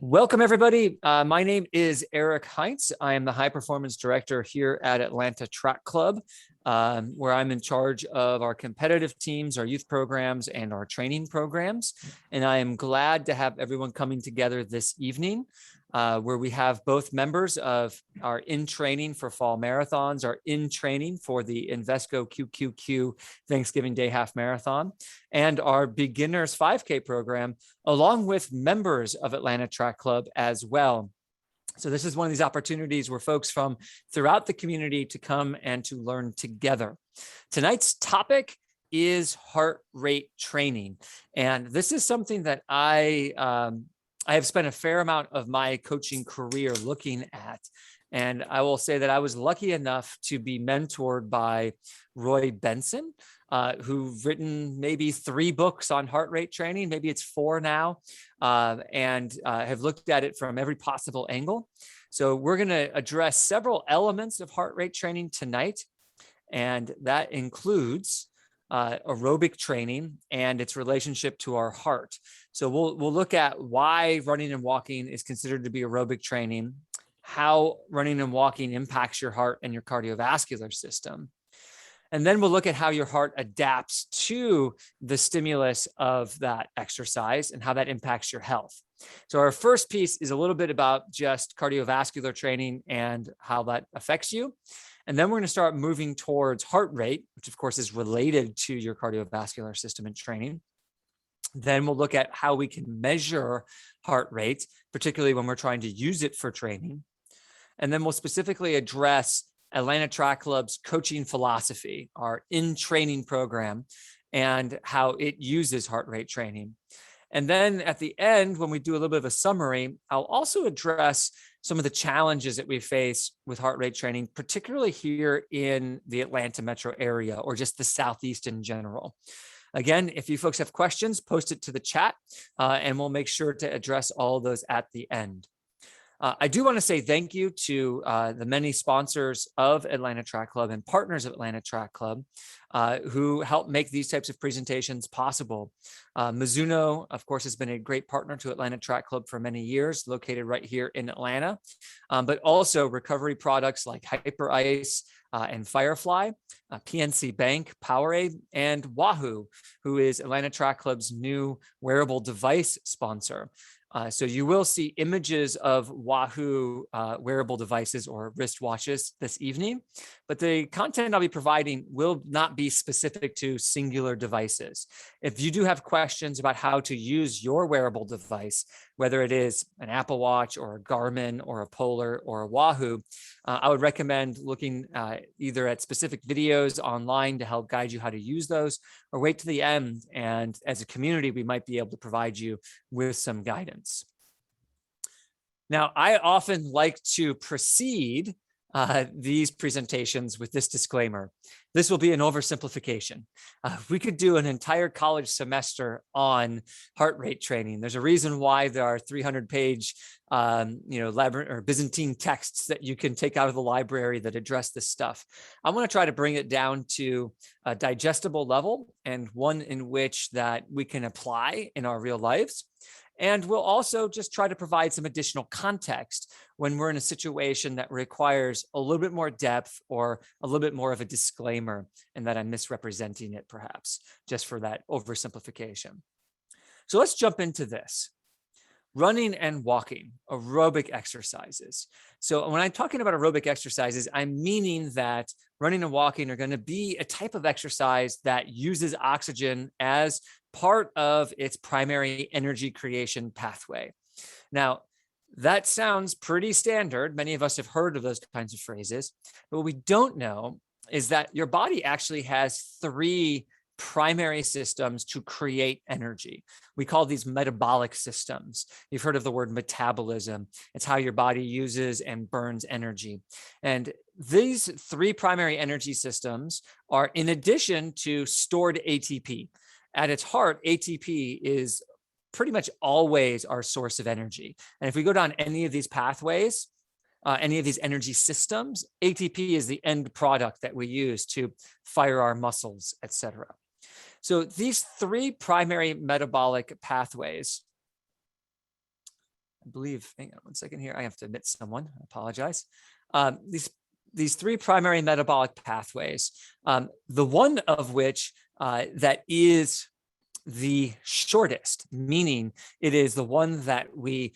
Welcome, everybody. My name is Eric Heintz. I am the High Performance Director here at Atlanta Track Club, where I'm in charge of our competitive teams, our youth programs, and our training programs. And I am glad to have everyone coming together this evening, where we have both members of our in training for fall marathons, our in training for the Invesco QQQ Thanksgiving Day Half Marathon, and our beginners 5K program, along with members of Atlanta Track Club as well. So this is one of these opportunities where folks from throughout the community to come and to learn together. Tonight's topic is heart rate training. And this is something that I have spent a fair amount of my coaching career looking at. And I will say that I was lucky enough to be mentored by Roy Benson, who've written maybe 3 books on heart rate training, maybe it's 4 now, and have looked at it from every possible angle. So we're going to address several elements of heart rate training tonight, and that includes aerobic training and its relationship to our heart. So we'll look at why running and walking is considered to be aerobic training, how running and walking impacts your heart and your cardiovascular system. And then we'll look at how your heart adapts to the stimulus of that exercise and how that impacts your health. So our first piece is a little bit about just cardiovascular training and how that affects you. And then we're going to start moving towards heart rate, which of course is related to your cardiovascular system and training. Then we'll look at how we can measure heart rate, particularly when we're trying to use it for training. And then we'll specifically address Atlanta Track Club's coaching philosophy, our in-training program, and how it uses heart rate training. And then at the end, when we do a little bit of a summary, I'll also address some of the challenges that we face with heart rate training, particularly here in the Atlanta metro area or just the Southeast in general. Again, if you folks have questions, post it to the chat, and we'll make sure to address all of those at the end. I do want to say thank you to the many sponsors of Atlanta Track Club and partners of Atlanta Track Club who help make these types of presentations possible. Mizuno, of course, has been a great partner to Atlanta Track Club for many years, located right here in Atlanta, but also recovery products like Hyper Ice and Firefly, PNC Bank, Powerade, and Wahoo, who is Atlanta Track Club's new wearable device sponsor. So you will see images of Wahoo wearable devices or wristwatches this evening, but the content I'll be providing will not be specific to singular devices. If you do have questions about how to use your wearable device, whether it is an Apple Watch or a Garmin or a Polar or a Wahoo, I would recommend looking either at specific videos online to help guide you how to use those, or wait to the end. And as a community, we might be able to provide you with some guidance. Now, I often like to precede these presentations with this disclaimer. This will be an oversimplification. We could do an entire college semester on heart rate training. There's a reason why there are 300-page, or Byzantine texts that you can take out of the library that address this stuff. I want to try to bring it down to a digestible level and one in which that we can apply in our real lives. And we'll also just try to provide some additional context when we're in a situation that requires a little bit more depth or a little bit more of a disclaimer, and that I'm misrepresenting it perhaps, just for that oversimplification. So let's jump into this. Running and walking, aerobic exercises. So when I'm talking about aerobic exercises, I'm meaning that running and walking are going to be a type of exercise that uses oxygen as part of its primary energy creation pathway. Now, that sounds pretty standard. Many of us have heard of those kinds of phrases, but what we don't know is that your body actually has 3 primary systems to create energy. We call these metabolic systems. You've heard of the word metabolism. It's how your body uses and burns energy. And these 3 primary energy systems are in addition to stored ATP. At its heart, ATP is pretty much always our source of energy. And if we go down any of these pathways, any of these energy systems, ATP is the end product that we use to fire our muscles, et cetera. So these 3 primary metabolic pathways I believe, hang on one second here. I have to admit someone, I apologize. These three primary metabolic pathways, the one of which that is the shortest, meaning it is the one that we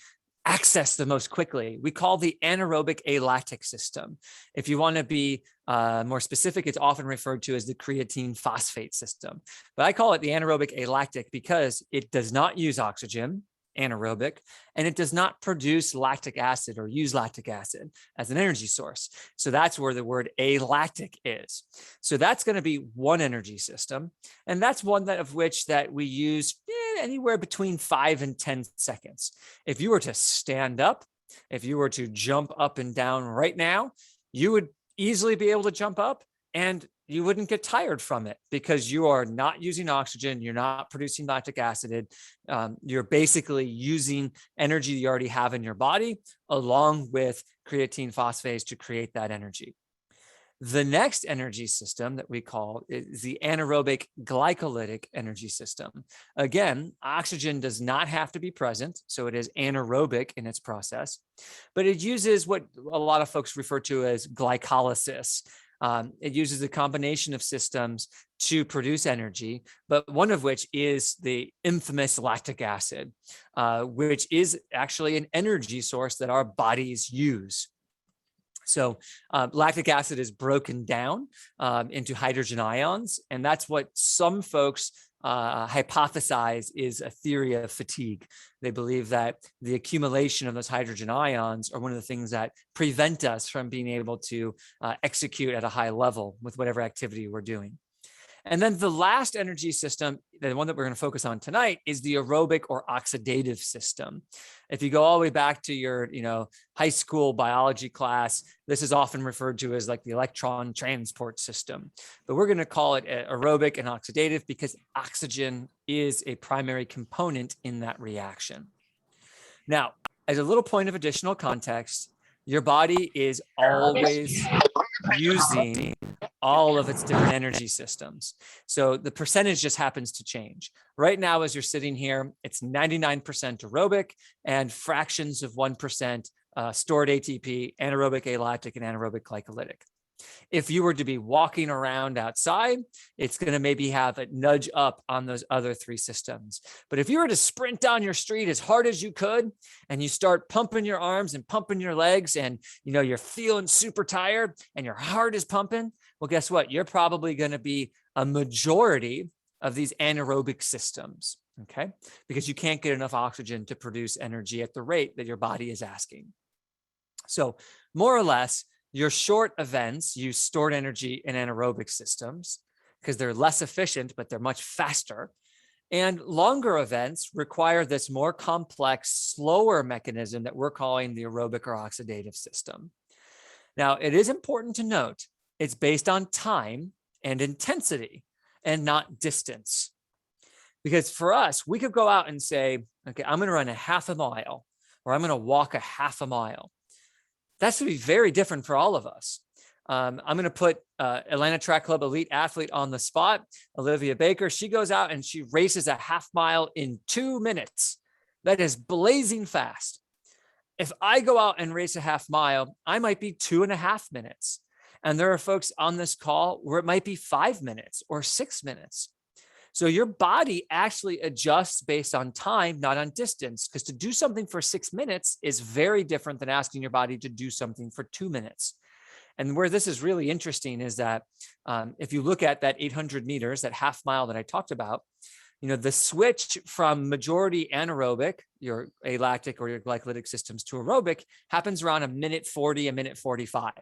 access the most quickly, we call the anaerobic alactic system. If you want to be more specific, it's often referred to as the creatine phosphate system. But I call it the anaerobic alactic because it does not use oxygen, anaerobic, and it does not produce lactic acid or use lactic acid as an energy source. So that's where the word alactic is. So that's going to be one energy system. And that's one that of which that we use anywhere between 5 and 10 seconds. If you were to stand up, if you were to jump up and down right now, you would easily be able to jump up and you wouldn't get tired from it because you are not using oxygen. You're not producing lactic acid. You're basically using energy you already have in your body along with creatine phosphase to create that energy. The next energy system that we call is the anaerobic glycolytic energy system. Again, oxygen does not have to be present, so it is anaerobic in its process, but it uses what a lot of folks refer to as glycolysis. It uses a combination of systems to produce energy, but one of which is the infamous lactic acid, which is actually an energy source that our bodies use. So lactic acid is broken down into hydrogen ions, and that's what some folks hypothesize is a theory of fatigue. They believe that the accumulation of those hydrogen ions are one of the things that prevent us from being able to execute at a high level with whatever activity we're doing. And then the last energy system, the one that we're going to focus on tonight, is the aerobic or oxidative system. If you go all the way back to your, high school biology class, this is often referred to as like the electron transport system. But we're going to call it aerobic and oxidative because oxygen is a primary component in that reaction. Now, as a little point of additional context, your body is always using all of its different energy systems. So the percentage just happens to change. Right now, as you're sitting here, it's 99% aerobic and fractions of 1% stored ATP, anaerobic alactic, and anaerobic glycolytic. If you were to be walking around outside, it's going to maybe have a nudge up on those other three systems. But if you were to sprint down your street as hard as you could, and you start pumping your arms and pumping your legs, and you're feeling super tired and your heart is pumping, well, guess what? You're probably going to be a majority of these anaerobic systems, okay? Because you can't get enough oxygen to produce energy at the rate that your body is asking. So more or less, your short events use stored energy in anaerobic systems because they're less efficient, but they're much faster. And longer events require this more complex, slower mechanism that we're calling the aerobic or oxidative system. Now, it is important to note it's based on time and intensity and not distance. Because for us, we could go out and say, okay, I'm going to run a half a mile, or I'm going to walk a half a mile. That's going to be very different for all of us. I'm going to put Atlanta Track Club elite athlete on the spot, Olivia Baker. She goes out and she races a half mile in 2 minutes. That is blazing fast. If I go out and race a half mile, I might be 2.5 minutes. And there are folks on this call where it might be 5 minutes or 6 minutes. So your body actually adjusts based on time, not on distance, because to do something for 6 minutes is very different than asking your body to do something for 2 minutes. And where this is really interesting is that if you look at that 800 meters, that half mile that I talked about, the switch from majority anaerobic, your alactic or your glycolytic systems, to aerobic happens around 1:40, 1:45.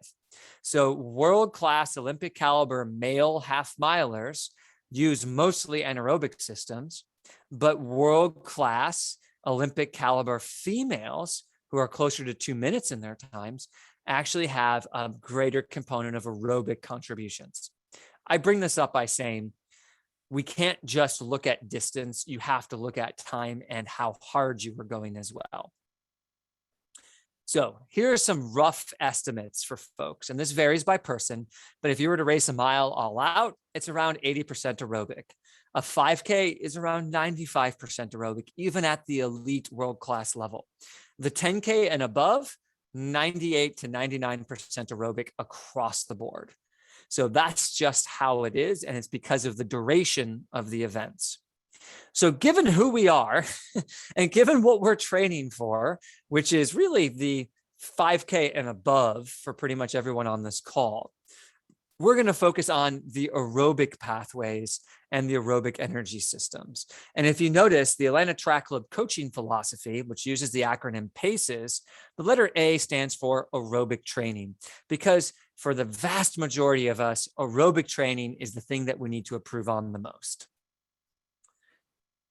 So world-class Olympic caliber male half milers use mostly anaerobic systems, but world-class Olympic caliber females who are closer to 2 minutes in their times actually have a greater component of aerobic contributions. I bring this up by saying we can't just look at distance. You have to look at time and how hard you were going as well. So here are some rough estimates for folks, and this varies by person, but if you were to race a mile all out, it's around 80% aerobic. A 5K is around 95% aerobic, even at the elite world-class level. The 10K and above, 98 to 99% aerobic across the board. So that's just how it is, and it's because of the duration of the events. So given who we are and given what we're training for, which is really the 5K and above for pretty much everyone on this call, we're going to focus on the aerobic pathways and the aerobic energy systems. And if you notice, the Atlanta Track Club coaching philosophy, which uses the acronym PACES, the letter A stands for aerobic training, because for the vast majority of us, aerobic training is the thing that we need to improve on the most.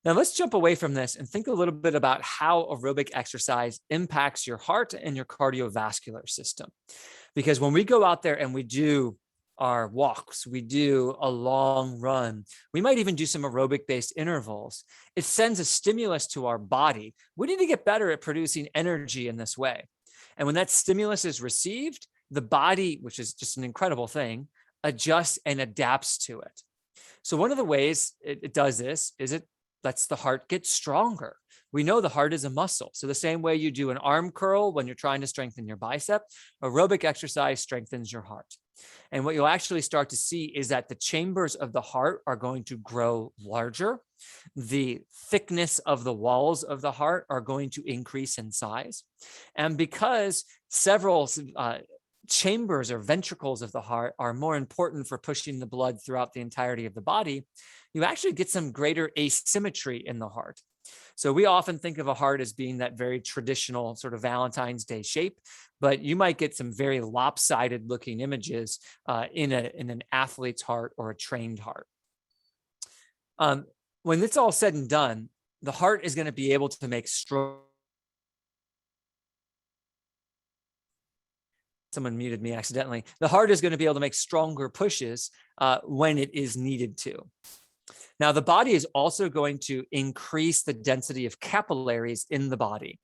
Now let's jump away from this and think a little bit about how aerobic exercise impacts your heart and your cardiovascular system. Because when we go out there and we do our walks, we do a long run, we might even do some aerobic-based intervals, it sends a stimulus to our body. We need to get better at producing energy in this way. And when that stimulus is received, the body, which is just an incredible thing, adjusts and adapts to it. So one of the ways it does this is it lets the heart get stronger. We know the heart is a muscle. So the same way you do an arm curl when you're trying to strengthen your bicep, aerobic exercise strengthens your heart. And what you'll actually start to see is that the chambers of the heart are going to grow larger. The thickness of the walls of the heart are going to increase in size. And because several chambers or ventricles of the heart are more important for pushing the blood throughout the entirety of the body, you actually get some greater asymmetry in the heart. So we often think of a heart as being that very traditional sort of Valentine's Day shape, but you might get some very lopsided looking images in an athlete's heart or a trained heart. When it's all said and done, the heart is going to be able to make strong. Someone muted me accidentally. The heart is going to be able to make stronger pushes when it is needed to. Now, the body is also going to increase the density of capillaries in the body.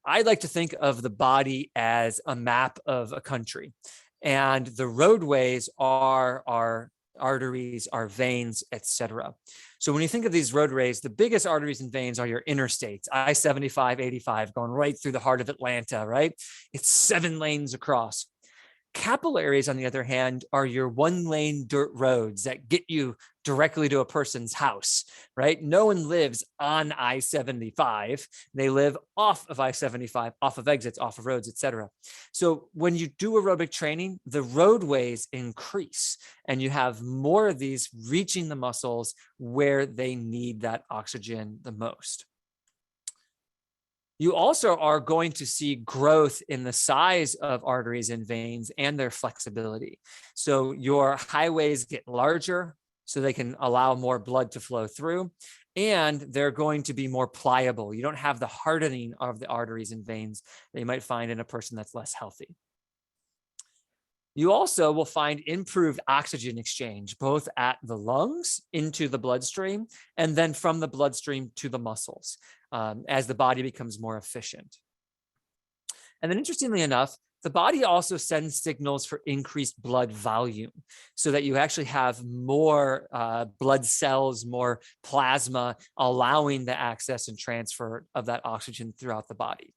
I like to think of the body as a map of a country, and the roadways are our arteries, our veins, etc. So when you think of these roadways, the biggest arteries and veins are your interstates, I-75, 85, going right through the heart of Atlanta, right? It's 7 lanes across. Capillaries, on the other hand, are your 1-lane dirt roads that get you directly to a person's house, right? No one lives on I-75. They live off of I-75, off of exits, off of roads, etc. So when you do aerobic training, the roadways increase and you have more of these reaching the muscles where they need that oxygen the most. You also are going to see growth in the size of arteries and veins and their flexibility. So your highways get larger so they can allow more blood to flow through, and they're going to be more pliable. You don't have the hardening of the arteries and veins that you might find in a person that's less healthy. You also will find improved oxygen exchange, both at the lungs into the bloodstream, and then from the bloodstream to the muscles as the body becomes more efficient. And then interestingly enough, the body also sends signals for increased blood volume so that you actually have more blood cells, more plasma, allowing the access and transfer of that oxygen throughout the body.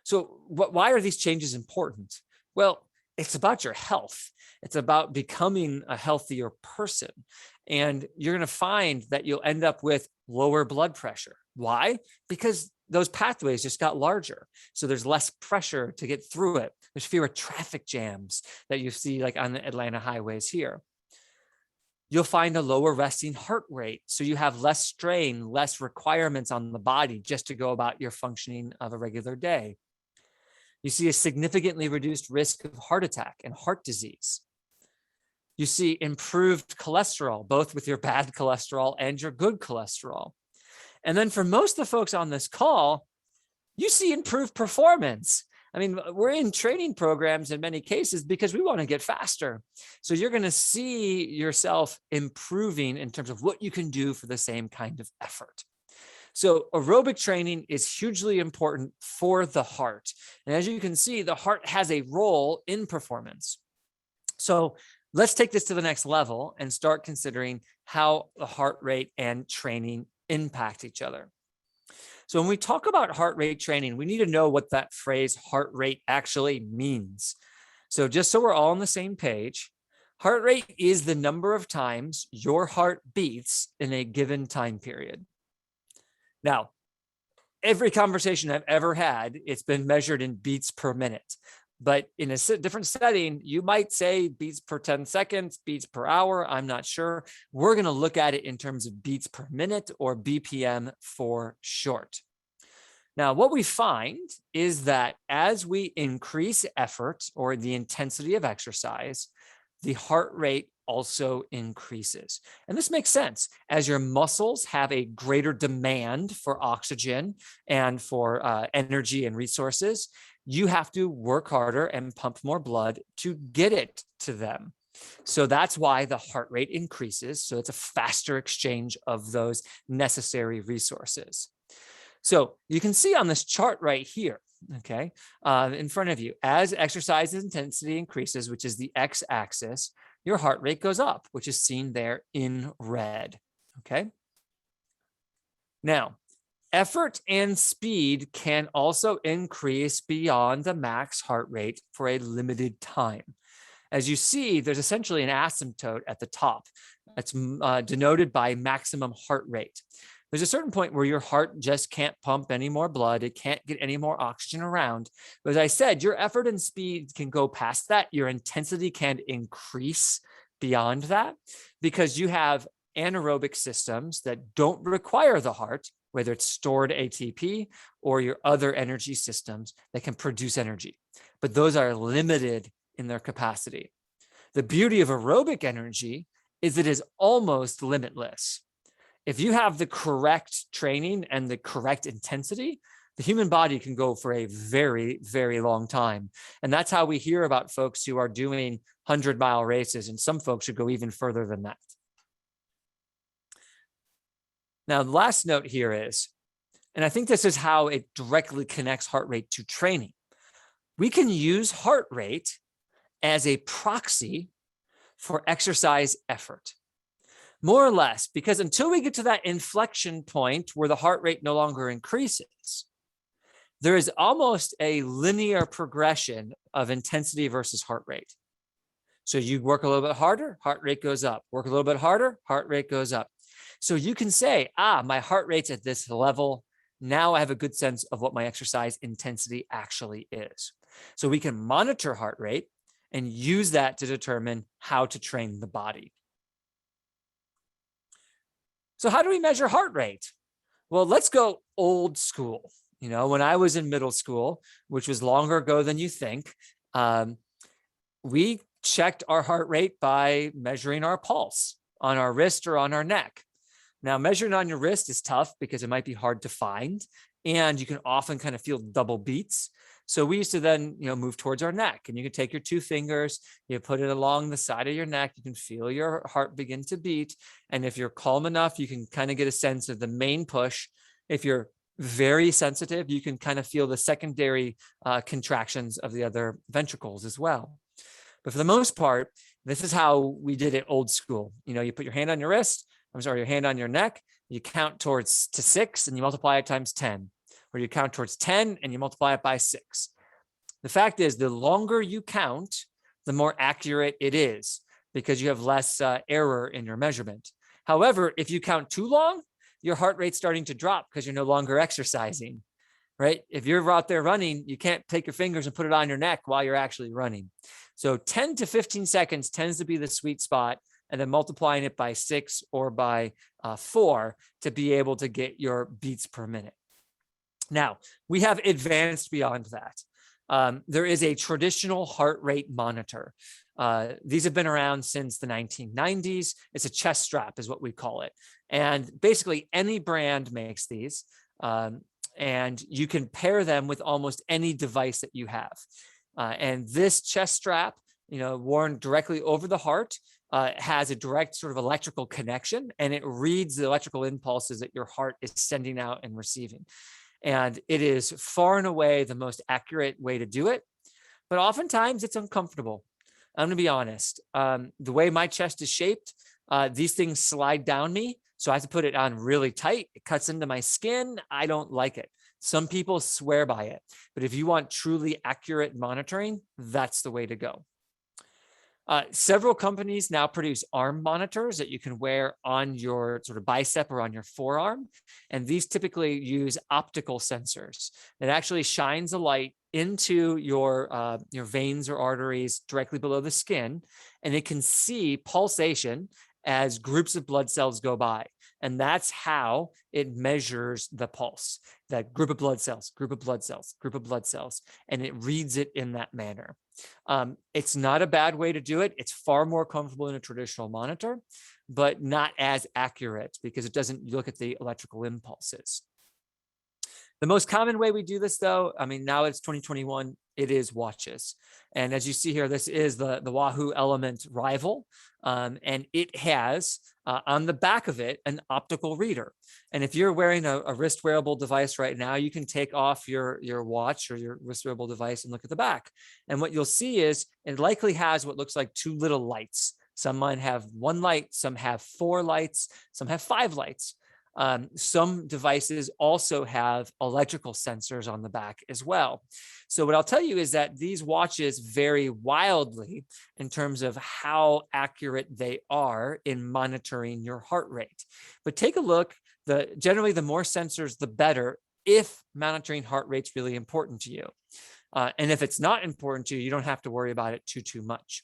So why are these changes important? Well, it's about your health. It's about becoming a healthier person. And you're going to find that you'll end up with lower blood pressure. Why? Because those pathways just got larger. So there's less pressure to get through it. There's fewer traffic jams that you see like on the Atlanta highways here. You'll find a lower resting heart rate. So you have less strain, less requirements on the body just to go about your functioning of a regular day. You see a significantly reduced risk of heart attack and heart disease. You see improved cholesterol, both with your bad cholesterol and your good cholesterol. And then for most of the folks on this call, you see improved performance. I mean, we're in training programs in many cases because we want to get faster. So you're going to see yourself improving in terms of what you can do for the same kind of effort. So aerobic training is hugely important for the heart. And as you can see, the heart has a role in performance. So Let's take this to the next level and start considering how the heart rate and training impact each other. So when we talk about heart rate training, we need to know what that phrase heart rate actually means. So just so we're all on the same page, heart rate is the number of times your heart beats in a given time period. Now, every conversation I've ever had, it's been measured in beats per minute. But in a different setting, you might say beats per 10 seconds, beats per hour. I'm not sure. We're going to look at it in terms of beats per minute, or BPM for short. Now, what we find is that as we increase effort or the intensity of exercise, the heart rate also increases. And this makes sense. As your muscles have a greater demand for oxygen and for energy and resources, you have to work harder and pump more blood to get it to them. So that's why the heart rate increases. So it's a faster exchange of those necessary resources. So you can see on this chart right here, okay, in front of you, as exercise intensity increases, which is the x-axis, your heart rate goes up, which is seen there in red, okay? Now, effort and speed can also increase beyond the max heart rate for a limited time. As you see, there's essentially an asymptote at the top that's denoted by maximum heart rate. There's a certain point where your heart just can't pump any more blood. It can't get any more oxygen around. But as I said, your effort and speed can go past that. Your intensity can increase beyond that because you have anaerobic systems that don't require the heart, whether it's stored ATP or your other energy systems that can produce energy. But those are limited in their capacity. The beauty of aerobic energy is it is almost limitless. If you have the correct training and the correct intensity, the human body can go for a very, very long time. And that's how we hear about folks who are doing 100-mile races, and some folks should go even further than that. Now, the last note here is, and I think this is how it directly connects heart rate to training. We can use heart rate as a proxy for exercise effort. More or less, because until we get to that inflection point where the heart rate no longer increases, there is almost a linear progression of intensity versus heart rate. So you work a little bit harder, heart rate goes up. Work a little bit harder, heart rate goes up. So you can say, my heart rate's at this level. Now I have a good sense of what my exercise intensity actually is. So we can monitor heart rate and use that to determine how to train the body. So how do we measure heart rate? Well, let's go old school. You know, when I was in middle school, which was longer ago than you think, we checked our heart rate by measuring our pulse on our wrist or on our neck. Now, measuring on your wrist is tough because it might be hard to find, and you can often kind of feel double beats. So we used to then, move towards our neck, and you can take your two fingers, you put it along the side of your neck, you can feel your heart begin to beat. And if you're calm enough, you can kind of get a sense of the main push. If you're very sensitive, you can kind of feel the secondary contractions of the other ventricles as well. But for the most part, this is how we did it old school. You put your hand on your wrist, your hand on your neck, you count to 6 and you multiply it times 10. Or you count towards 10 and you multiply it by 6. The fact is, the longer you count, the more accurate it is because you have less error in your measurement. However, if you count too long, your heart rate's starting to drop because you're no longer exercising, right? If you're out there running, you can't take your fingers and put it on your neck while you're actually running. So 10 to 15 seconds tends to be the sweet spot, and then multiplying it by 6 or by 4 to be able to get your beats per minute. Now, we have advanced beyond that. There is a traditional heart rate monitor. These have been around since the 1990s. It's a chest strap is what we call it. And basically any brand makes these. And you can pair them with almost any device that you have. And this chest strap, worn directly over the heart, has a direct sort of electrical connection, and it reads the electrical impulses that your heart is sending out and receiving. And it is far and away the most accurate way to do it. But oftentimes it's uncomfortable. I'm gonna be honest. The way my chest is shaped, these things slide down me. So I have to put it on really tight. It cuts into my skin. I don't like it. Some people swear by it, but if you want truly accurate monitoring, that's the way to go. Several companies now produce arm monitors that you can wear on your sort of bicep or on your forearm. And these typically use optical sensors that actually shines a light into your veins or arteries directly below the skin. And it can see pulsation as groups of blood cells go by. And that's how it measures the pulse, that group of blood cells, group of blood cells, group of blood cells, and it reads it in that manner. It's not a bad way to do it. It's far more comfortable than a traditional monitor, but not as accurate because it doesn't look at the electrical impulses. The most common way we do this, though, I mean, now it's 2021, it is watches. And as you see here, this is the Wahoo Element Rival, and it has on the back of it an optical reader. And if you're wearing a wrist wearable device right now, you can take off your watch or your wrist wearable device and look at the back. And what you'll see is it likely has what looks like two little lights. Some might have one light, some have four lights, some have five lights. Some devices also have electrical sensors on the back as well. So what I'll tell you is that these watches vary wildly in terms of how accurate they are in monitoring your heart rate. But take a look, generally the more sensors, the better if monitoring heart rate's really important to you. And if it's not important to you, you don't have to worry about it too much.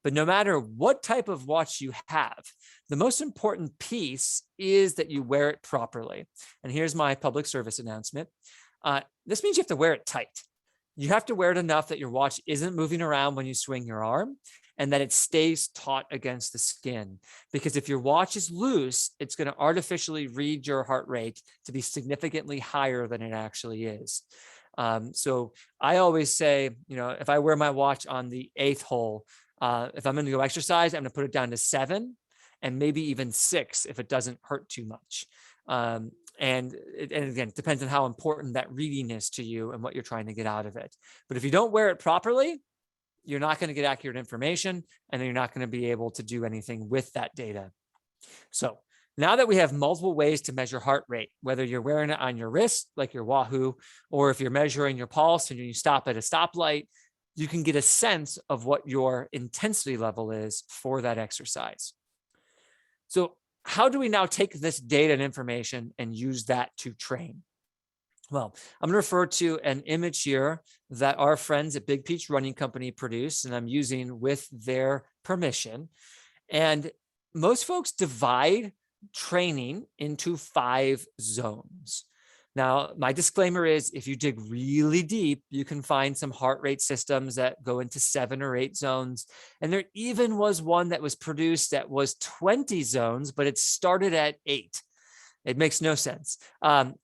But no matter what type of watch you have, the most important piece is that you wear it properly. And here's my public service announcement. This means you have to wear it tight. You have to wear it enough that your watch isn't moving around when you swing your arm and that it stays taut against the skin. Because if your watch is loose, it's going to artificially read your heart rate to be significantly higher than it actually is. So I always say, if I wear my watch on the 8th hole, if I'm going to go exercise, I'm going to put it down to 7 and maybe even 6 if it doesn't hurt too much. And again, it depends on how important that reading is to you and what you're trying to get out of it. But if you don't wear it properly, you're not going to get accurate information, and then you're not going to be able to do anything with that data. So now that we have multiple ways to measure heart rate, whether you're wearing it on your wrist, like your Wahoo, or if you're measuring your pulse and you stop at a stoplight, you can get a sense of what your intensity level is for that exercise. So how do we now take this data and information and use that to train? Well, I'm going to refer to an image here that our friends at Big Peach Running Company produced, and I'm using with their permission. And most folks divide training into 5 zones. Now, my disclaimer is if you dig really deep, you can find some heart rate systems that go into 7 or 8 zones. And there even was one that was produced that was 20 zones, but it started at 8. It makes no sense.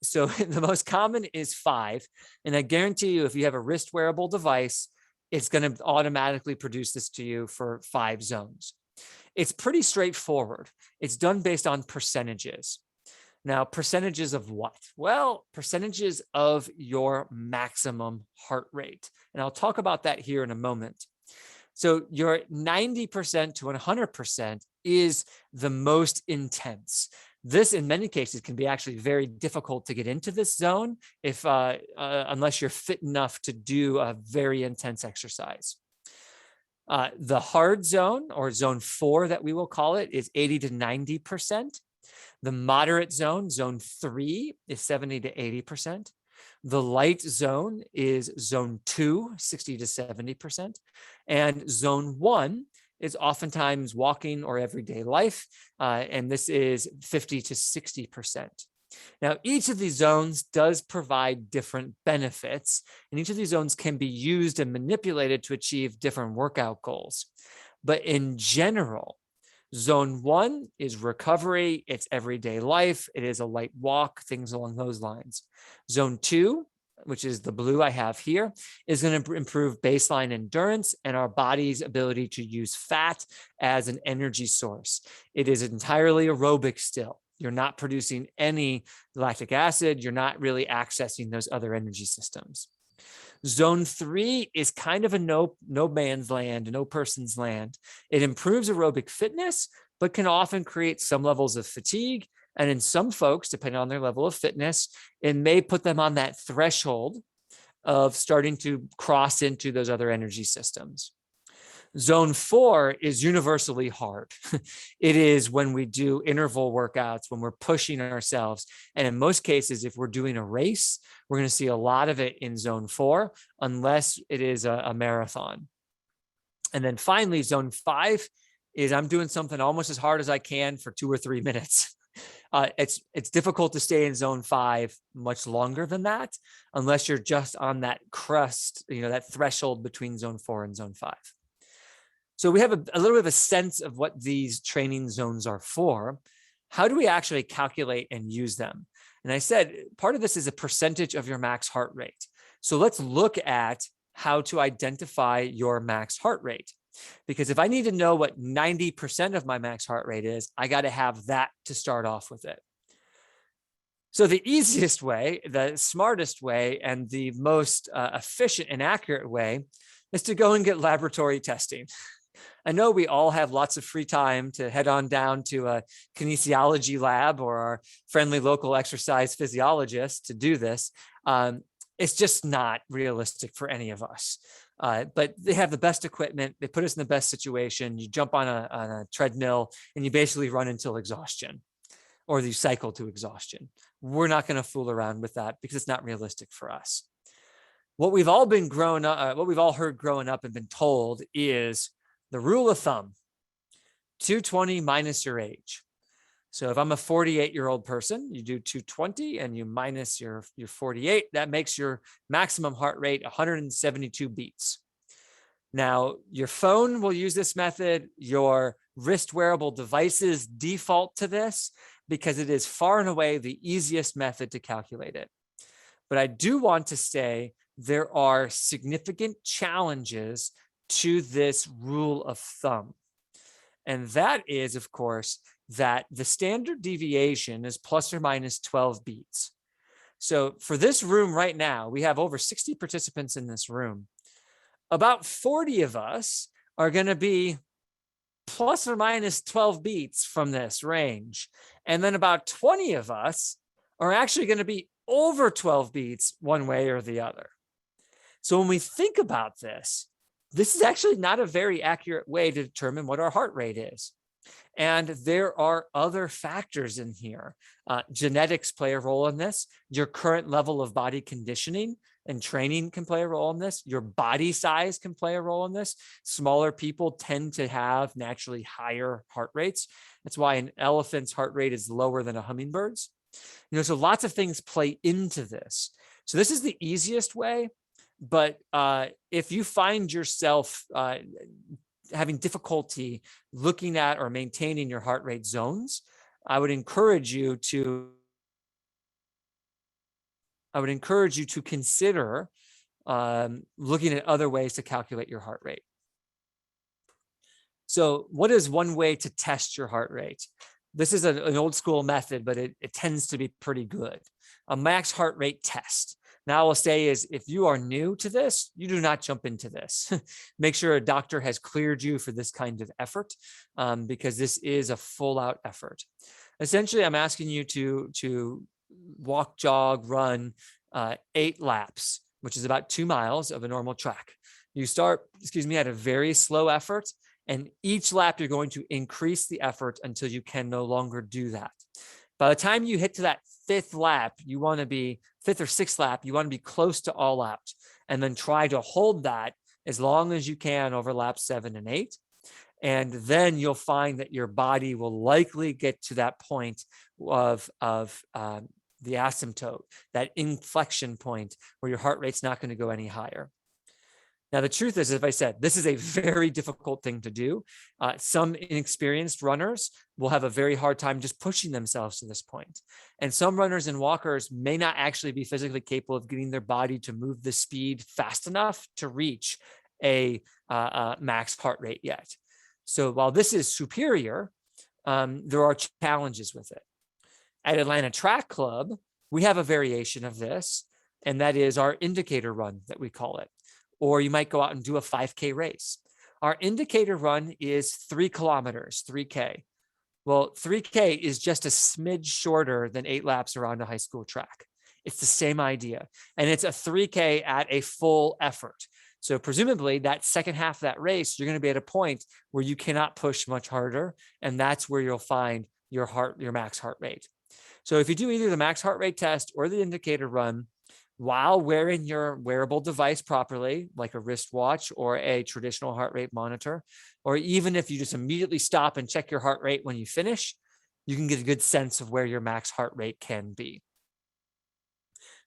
So the most common is 5. And I guarantee you, if you have a wrist wearable device, it's going to automatically produce this to you for 5 zones. It's pretty straightforward. It's done based on percentages. Now, percentages of what? Well, percentages of your maximum heart rate. And I'll talk about that here in a moment. So your 90% to 100% is the most intense. This, in many cases, can be actually very difficult to get into this zone unless you're fit enough to do a very intense exercise. The hard zone, or zone 4 that we will call it, is 80 to 90%. The moderate zone, zone 3, is 70 to 80%. The light zone is zone 2, 60 to 70%. And zone 1 is oftentimes walking or everyday life, and this is 50 to 60%. Now, each of these zones does provide different benefits, and each of these zones can be used and manipulated to achieve different workout goals. But in general, zone 1 is recovery, it's everyday life, it is a light walk, things along those lines. Zone 2, which is the blue I have here, is going to improve baseline endurance and our body's ability to use fat as an energy source. It is entirely aerobic still. You're not producing any lactic acid. You're not really accessing those other energy systems. Zone 3 is kind of a no man's land, no person's land. It improves aerobic fitness, but can often create some levels of fatigue. And in some folks, depending on their level of fitness, it may put them on that threshold of starting to cross into those other energy systems. Zone 4 is universally hard. It is when we do interval workouts, when we're pushing ourselves. And in most cases, if we're doing a race, we're going to see a lot of it in zone 4, unless it is a marathon. And then finally, zone 5 is I'm doing something almost as hard as I can for 2 or 3 minutes. It's difficult to stay in zone 5 much longer than that, unless you're just on that crust, that threshold between zone 4 and zone 5. So we have a little bit of a sense of what these training zones are for. How do we actually calculate and use them? And I said, part of this is a percentage of your max heart rate. So let's look at how to identify your max heart rate. Because if I need to know what 90% of my max heart rate is, I got to have that to start off with it. So the easiest way, the smartest way, and the most efficient and accurate way is to go and get laboratory testing. I know we all have lots of free time to head on down to a kinesiology lab or our friendly local exercise physiologist to do this. It's just not realistic for any of us. But they have the best equipment. They put us in the best situation. You jump on a treadmill and you basically run until exhaustion, or you cycle to exhaustion. We're not going to fool around with that because it's not realistic for us. What we've all heard growing up and been told is the rule of thumb: 220 minus your age. So if I'm a 48-year-old person, you do 220 and you minus your 48, that makes your maximum heart rate 172 beats. Now, your phone will use this method. Your wrist wearable devices default to this because it is far and away the easiest method to calculate it. But I do want to say there are significant challenges to this rule of thumb. And that is, of course, that the standard deviation is plus or minus 12 beats. So for this room right now, we have over 60 participants in this room. About 40 of us are going to be plus or minus 12 beats from this range. And then about 20 of us are actually going to be over 12 beats one way or the other. So when we think about this, this is actually not a very accurate way to determine what our heart rate is. And there are other factors in here. Genetics play a role in this. Your current level of body conditioning and training can play a role in this. Your body size can play a role in this. Smaller people tend to have naturally higher heart rates. That's why an elephant's heart rate is lower than a hummingbird's. So lots of things play into this. So this is the easiest way. But if you find yourself having difficulty looking at or maintaining your heart rate zones, I would encourage you to consider looking at other ways to calculate your heart rate. So what is one way to test your heart rate? This is an old school method, but it tends to be pretty good. A max heart rate test. Now, I will say is if you are new to this, you do not jump into this. Make sure a doctor has cleared you for this kind of effort, because this is a full out effort. Essentially, I'm asking you to walk, jog, run 8 laps, which is about 2 miles of a normal track. You start, at a very slow effort, and each lap you're going to increase the effort until you can no longer do that. By the time you hit to that 5th lap, you want to be 5th or 6th lap, you want to be close to all out, and then try to hold that as long as you can over laps 7 and 8. And then you'll find that your body will likely get to that point of the asymptote, that inflection point where your heart rate's not going to go any higher. Now, the truth is, as I said, this is a very difficult thing to do. Some inexperienced runners will have a very hard time just pushing themselves to this point. And some runners and walkers may not actually be physically capable of getting their body to move the speed fast enough to reach a max heart rate yet. So while this is superior, there are challenges with it. At Atlanta Track Club, we have a variation of this. and that is our indicator run that we call it. Or you might go out and do a 5K race. Our indicator run is 3 kilometers, 3K. Well, 3K is just a smidge shorter than 8 laps around a high school track. It's the same idea. And it's a 3K at a full effort. So presumably that second half of that race, you're going to be at a point where you cannot push much harder. And that's where you'll find your max heart rate. So if you do either the max heart rate test or the indicator run while wearing your wearable device properly, like a wristwatch or a traditional heart rate monitor, or even if you just immediately stop and check your heart rate when you finish, you can get a good sense of where your max heart rate can be.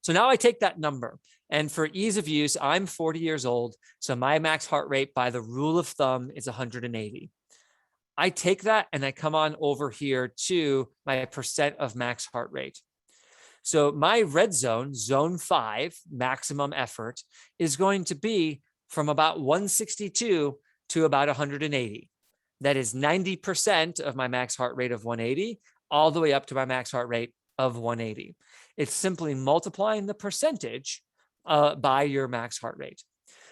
So now I take that number, and for ease of use, I'm 40 years old. So my max heart rate by the rule of thumb is 180. I take that and I come on over here to my percent of max heart rate. So my red zone, zone 5, maximum effort, is going to be from about 162 to about 180. That is 90% of my max heart rate of 180, all the way up to my max heart rate of 180. It's simply multiplying the percentage by your max heart rate.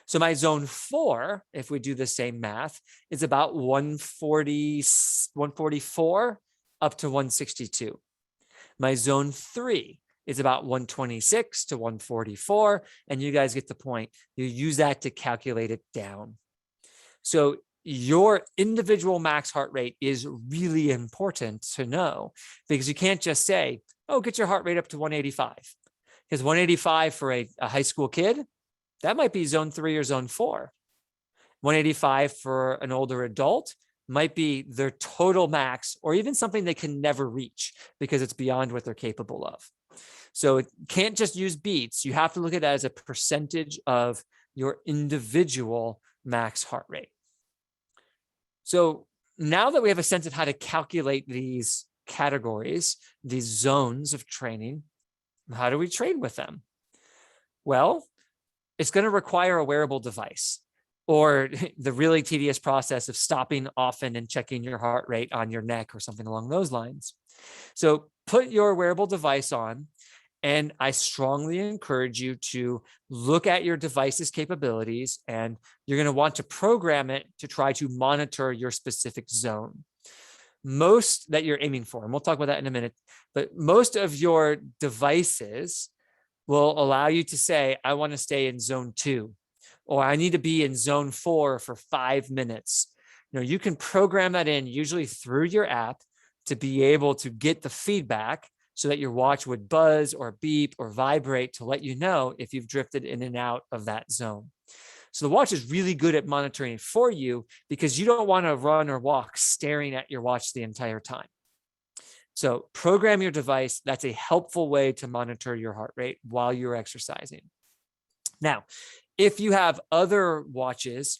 So my zone 4, if we do the same math, is about 144 up to 162. My zone 3 is about 126 to 144, and you guys get the point. You use that to calculate it down. So your individual max heart rate is really important to know, because you can't just say, oh, get your heart rate up to 185. Because 185 for a high school kid, that might be zone 3 or zone 4. 185 for an older adult might be their total max, or even something they can never reach because it's beyond what they're capable of. So it can't just use beats. You have to look at it as a percentage of your individual max heart rate. So now that we have a sense of how to calculate these categories, these zones of training, how do we train with them? Well, it's going to require a wearable device, or the really tedious process of stopping often and checking your heart rate on your neck or something along those lines. So put your wearable device on, and I strongly encourage you to look at your device's capabilities, and you're going to want to program it to try to monitor your specific zone. Most that you're aiming for, and we'll talk about that in a minute, but most of your devices will allow you to say, I want to stay in zone 2, or I need to be in zone 4 for 5 minutes. You know, you can program that in usually through your app to be able to get the feedback so that your watch would buzz or beep or vibrate to let you know if you've drifted in and out of that zone. So the watch is really good at monitoring for you, because you don't want to run or walk staring at your watch the entire time. So program your device. That's a helpful way to monitor your heart rate while you're exercising. Now, if you have other watches,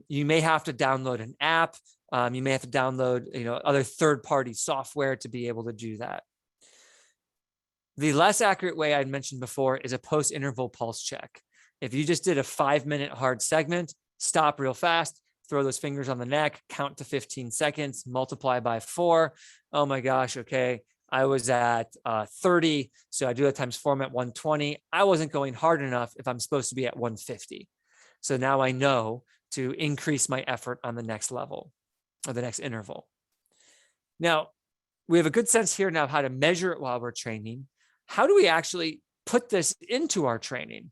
you may have to download an app. You may have to download, other third-party software to be able to do that. The less accurate way I mentioned before is a post-interval pulse check. If you just did a 5-minute hard segment, stop real fast, throw those fingers on the neck, count to 15 seconds, multiply by 4. Oh my gosh, okay, I was at 30, so I do that times 4, I'm at 120. I wasn't going hard enough if I'm supposed to be at 150. So now I know to increase my effort on the next level or the next interval. Now, we have a good sense here now of how to measure it while we're training. How do we actually put this into our training?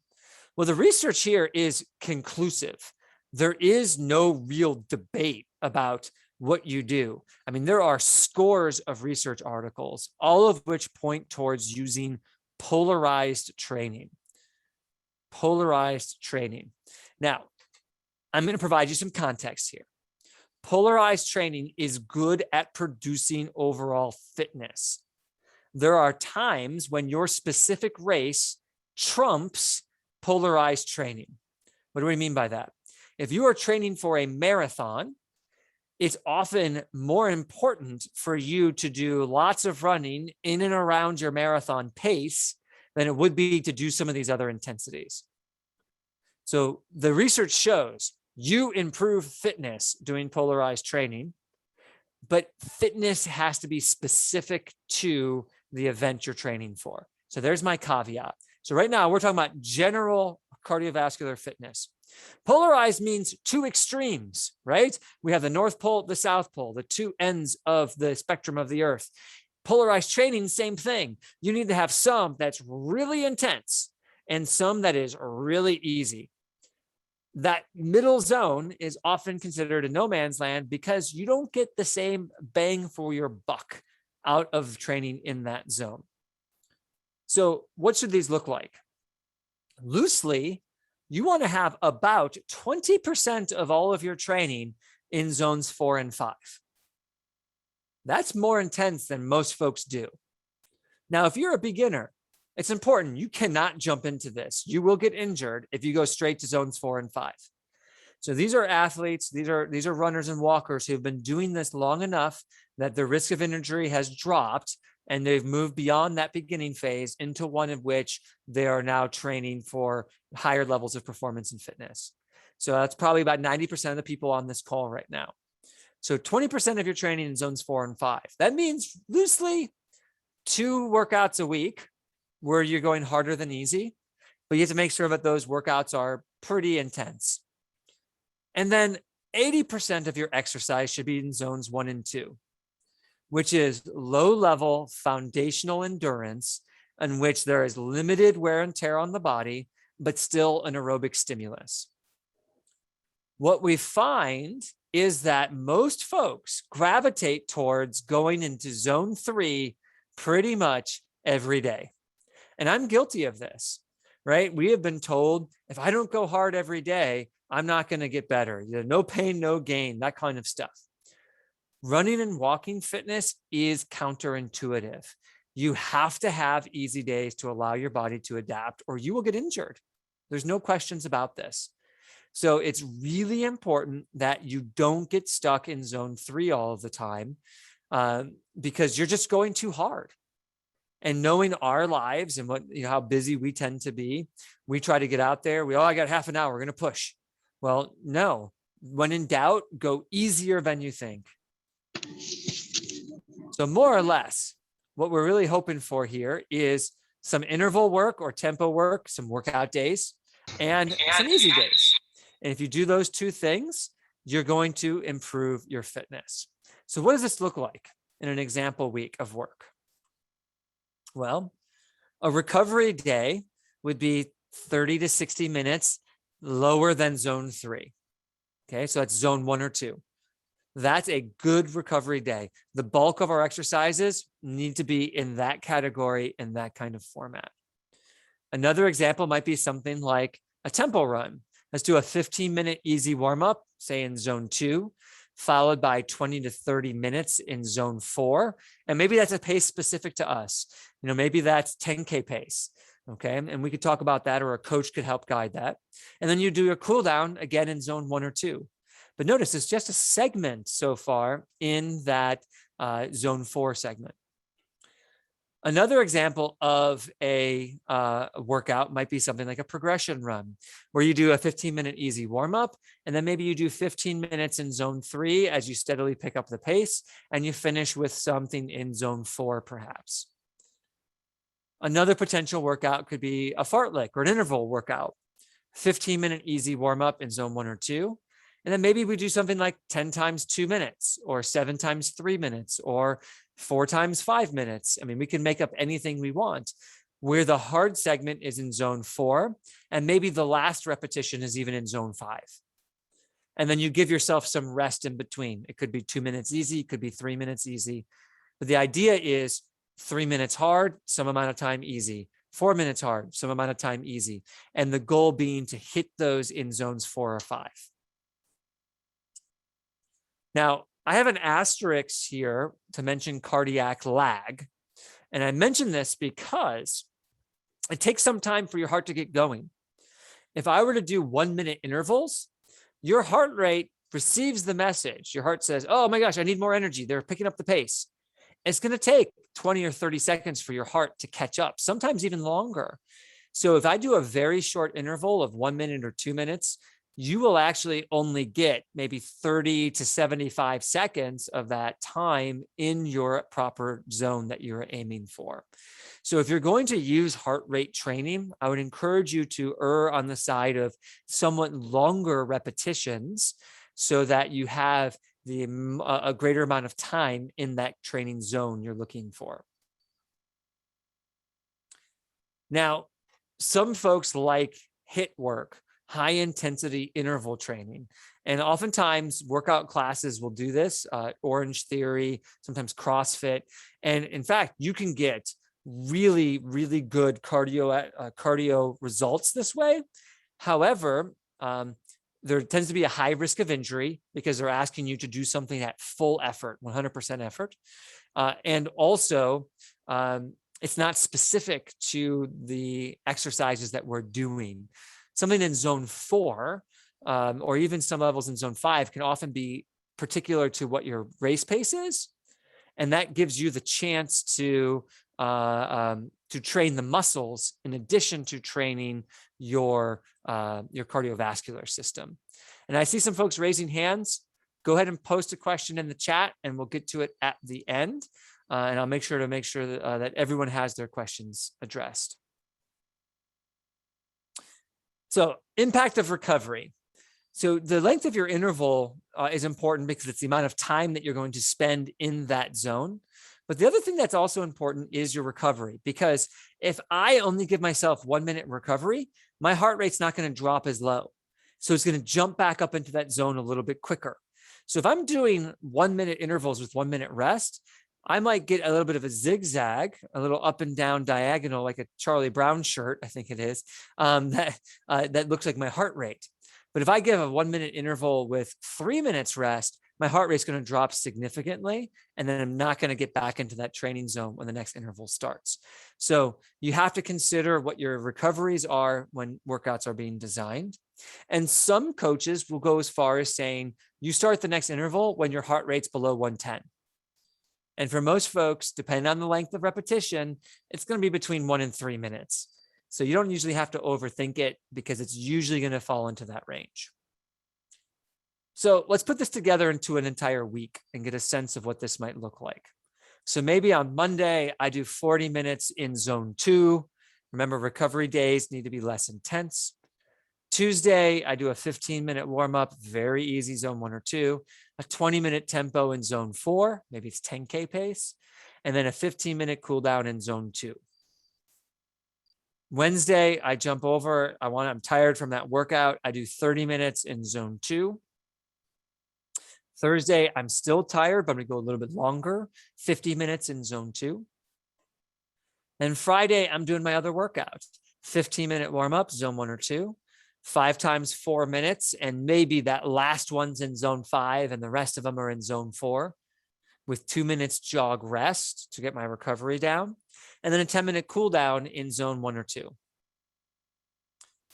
Well, the research here is conclusive. There is no real debate about what you do. I mean, there are scores of research articles, all of which point towards using polarized training. Polarized training. Now, I'm going to provide you some context here. Polarized training is good at producing overall fitness. There are times when your specific race trumps polarized training. What do we mean by that? If you are training for a marathon, it's often more important for you to do lots of running in and around your marathon pace than it would be to do some of these other intensities. So the research shows you improve fitness doing polarized training, but fitness has to be specific to the event you're training for. So there's my caveat. So right now we're talking about general cardiovascular fitness. Polarized means two extremes, right? We have the North Pole, the South Pole, the two ends of the spectrum of the earth. Polarized training, same thing. You need to have some that's really intense and some that is really easy. That middle zone is often considered a no man's land because you don't get the same bang for your buck out of training in that zone. So what should these look like? Loosely, you want to have about 20% of all of your training in zones 4 and 5. That's more intense than most folks do. Now, if you're a beginner, it's important. You cannot jump into this. You will get injured if you go straight to zones 4 and 5. So these are athletes, these are runners and walkers who have been doing this long enough that the risk of injury has dropped, and they've moved beyond that beginning phase into one in which they are now training for higher levels of performance and fitness. So that's probably about 90% of the people on this call right now. So 20% of your training in zones 4 and 5. That means loosely 2 workouts a week where you're going harder than easy, but you have to make sure that those workouts are pretty intense. And then 80% of your exercise should be in zones 1 and 2, which is low-level foundational endurance in which there is limited wear and tear on the body, but still an aerobic stimulus. What we find is that most folks gravitate towards going into zone 3 pretty much every day. And I'm guilty of this, right? We have been told if I don't go hard every day, I'm not going to get better. No pain, no gain, that kind of stuff. Running and walking fitness is counterintuitive. You have to have easy days to allow your body to adapt, or you will get injured. There's no questions about this. So it's really important that you don't get stuck in zone 3 all of the time because you're just going too hard. And knowing our lives and how busy we tend to be, we try to get out there. I got half an hour, we're going to push. Well, no. When in doubt, go easier than you think. So more or less, what we're really hoping for here is some interval work or tempo work, some workout days, and some easy days. And if you do those 2 things, you're going to improve your fitness. So what does this look like in an example week of work? Well, a recovery day would be 30 to 60 minutes lower than zone 3. Okay, so that's zone 1 or 2. That's a good recovery day. The bulk of our exercises need to be in that category, in that kind of format. Another example might be something like a tempo run. Let's do a 15-minute easy warm-up, say in zone 2, followed by 20 to 30 minutes in zone 4. And maybe that's a pace specific to us. Maybe that's 10K pace. Okay. And we could talk about that, or a coach could help guide that. And then you do your cool down again in zone 1 or 2. But notice it's just a segment so far in that zone 4 segment. Another example of a workout might be something like a progression run, where you do a 15-minute easy warm-up, and then maybe you do 15 minutes in zone 3 as you steadily pick up the pace, and you finish with something in zone 4 perhaps. Another potential workout could be a fartlek or an interval workout, 15-minute easy warm-up in zone 1 or 2. And then maybe we do something like 10 times 2 minutes, or 7 times 3 minutes, or 4 times 5 minutes. I mean, we can make up anything we want, where the hard segment is in zone 4, and maybe the last repetition is even in zone 5. And then you give yourself some rest in between. It could be 2 minutes easy, it could be 3 minutes easy. But the idea is 3 minutes hard, some amount of time easy. 4 minutes hard, some amount of time easy. And the goal being to hit those in zones 4 or 5. Now, I have an asterisk here to mention cardiac lag. And I mention this because it takes some time for your heart to get going. If I were to do 1-minute intervals, your heart rate receives the message. Your heart says, oh my gosh, I need more energy. They're picking up the pace. It's going to take 20 or 30 seconds for your heart to catch up, sometimes even longer. So if I do a very short interval of 1 minute or 2 minutes, you will actually only get maybe 30 to 75 seconds of that time in your proper zone that you're aiming for. So if you're going to use heart rate training, I would encourage you to err on the side of somewhat longer repetitions so that you have a greater amount of time in that training zone you're looking for. Now, some folks like HIIT work, high intensity interval training. And oftentimes workout classes will do this, Orange Theory, sometimes CrossFit. And in fact, you can get really, really good cardio results this way. However, there tends to be a high risk of injury because they're asking you to do something at full effort, 100% effort. And also, it's not specific to the exercises that we're doing. Something in zone 4, or even some levels in zone 5 can often be particular to what your race pace is. And that gives you the chance to train the muscles in addition to training your cardiovascular system. And I see some folks raising hands. Go ahead and post a question in the chat and we'll get to it at the end. And I'll make sure that everyone has their questions addressed. So impact of recovery. So the length of your interval is important because it's the amount of time that you're going to spend in that zone. But the other thing that's also important is your recovery, because if I only give myself 1 minute recovery, my heart rate's not going to drop as low. So it's going to jump back up into that zone a little bit quicker. So if I'm doing 1 minute intervals with 1 minute rest, I might get a little bit of a zigzag, a little up and down diagonal, like a Charlie Brown shirt, I think it is, that looks like my heart rate. But if I give a 1 minute interval with 3 minutes rest, my heart rate is going to drop significantly, and then I'm not going to get back into that training zone when the next interval starts. So you have to consider what your recoveries are when workouts are being designed. And some coaches will go as far as saying, you start the next interval when your heart rate's below 110. And for most folks, depending on the length of repetition, it's going to be between 1 and 3 minutes. So you don't usually have to overthink it because it's usually going to fall into that range. So let's put this together into an entire week and get a sense of what this might look like. So maybe on Monday, I do 40 minutes in zone 2. Remember, recovery days need to be less intense. Tuesday, I do a 15-minute warm-up, very easy, zone 1 or 2, a 20-minute tempo in zone 4, maybe it's 10K pace, and then a 15-minute cool down in zone 2. Wednesday, I jump over, I'm tired from that workout, I do 30 minutes in zone 2. Thursday, I'm still tired, but I'm gonna go a little bit longer, 50 minutes in zone 2. Then Friday, I'm doing my other workout, 15-minute warm-up, zone 1 or 2. 5 times 4 minutes, and maybe that last one's in zone 5 and the rest of them are in zone 4 with 2 minutes jog rest to get my recovery down, and then a 10-minute cool down in zone 1 or 2.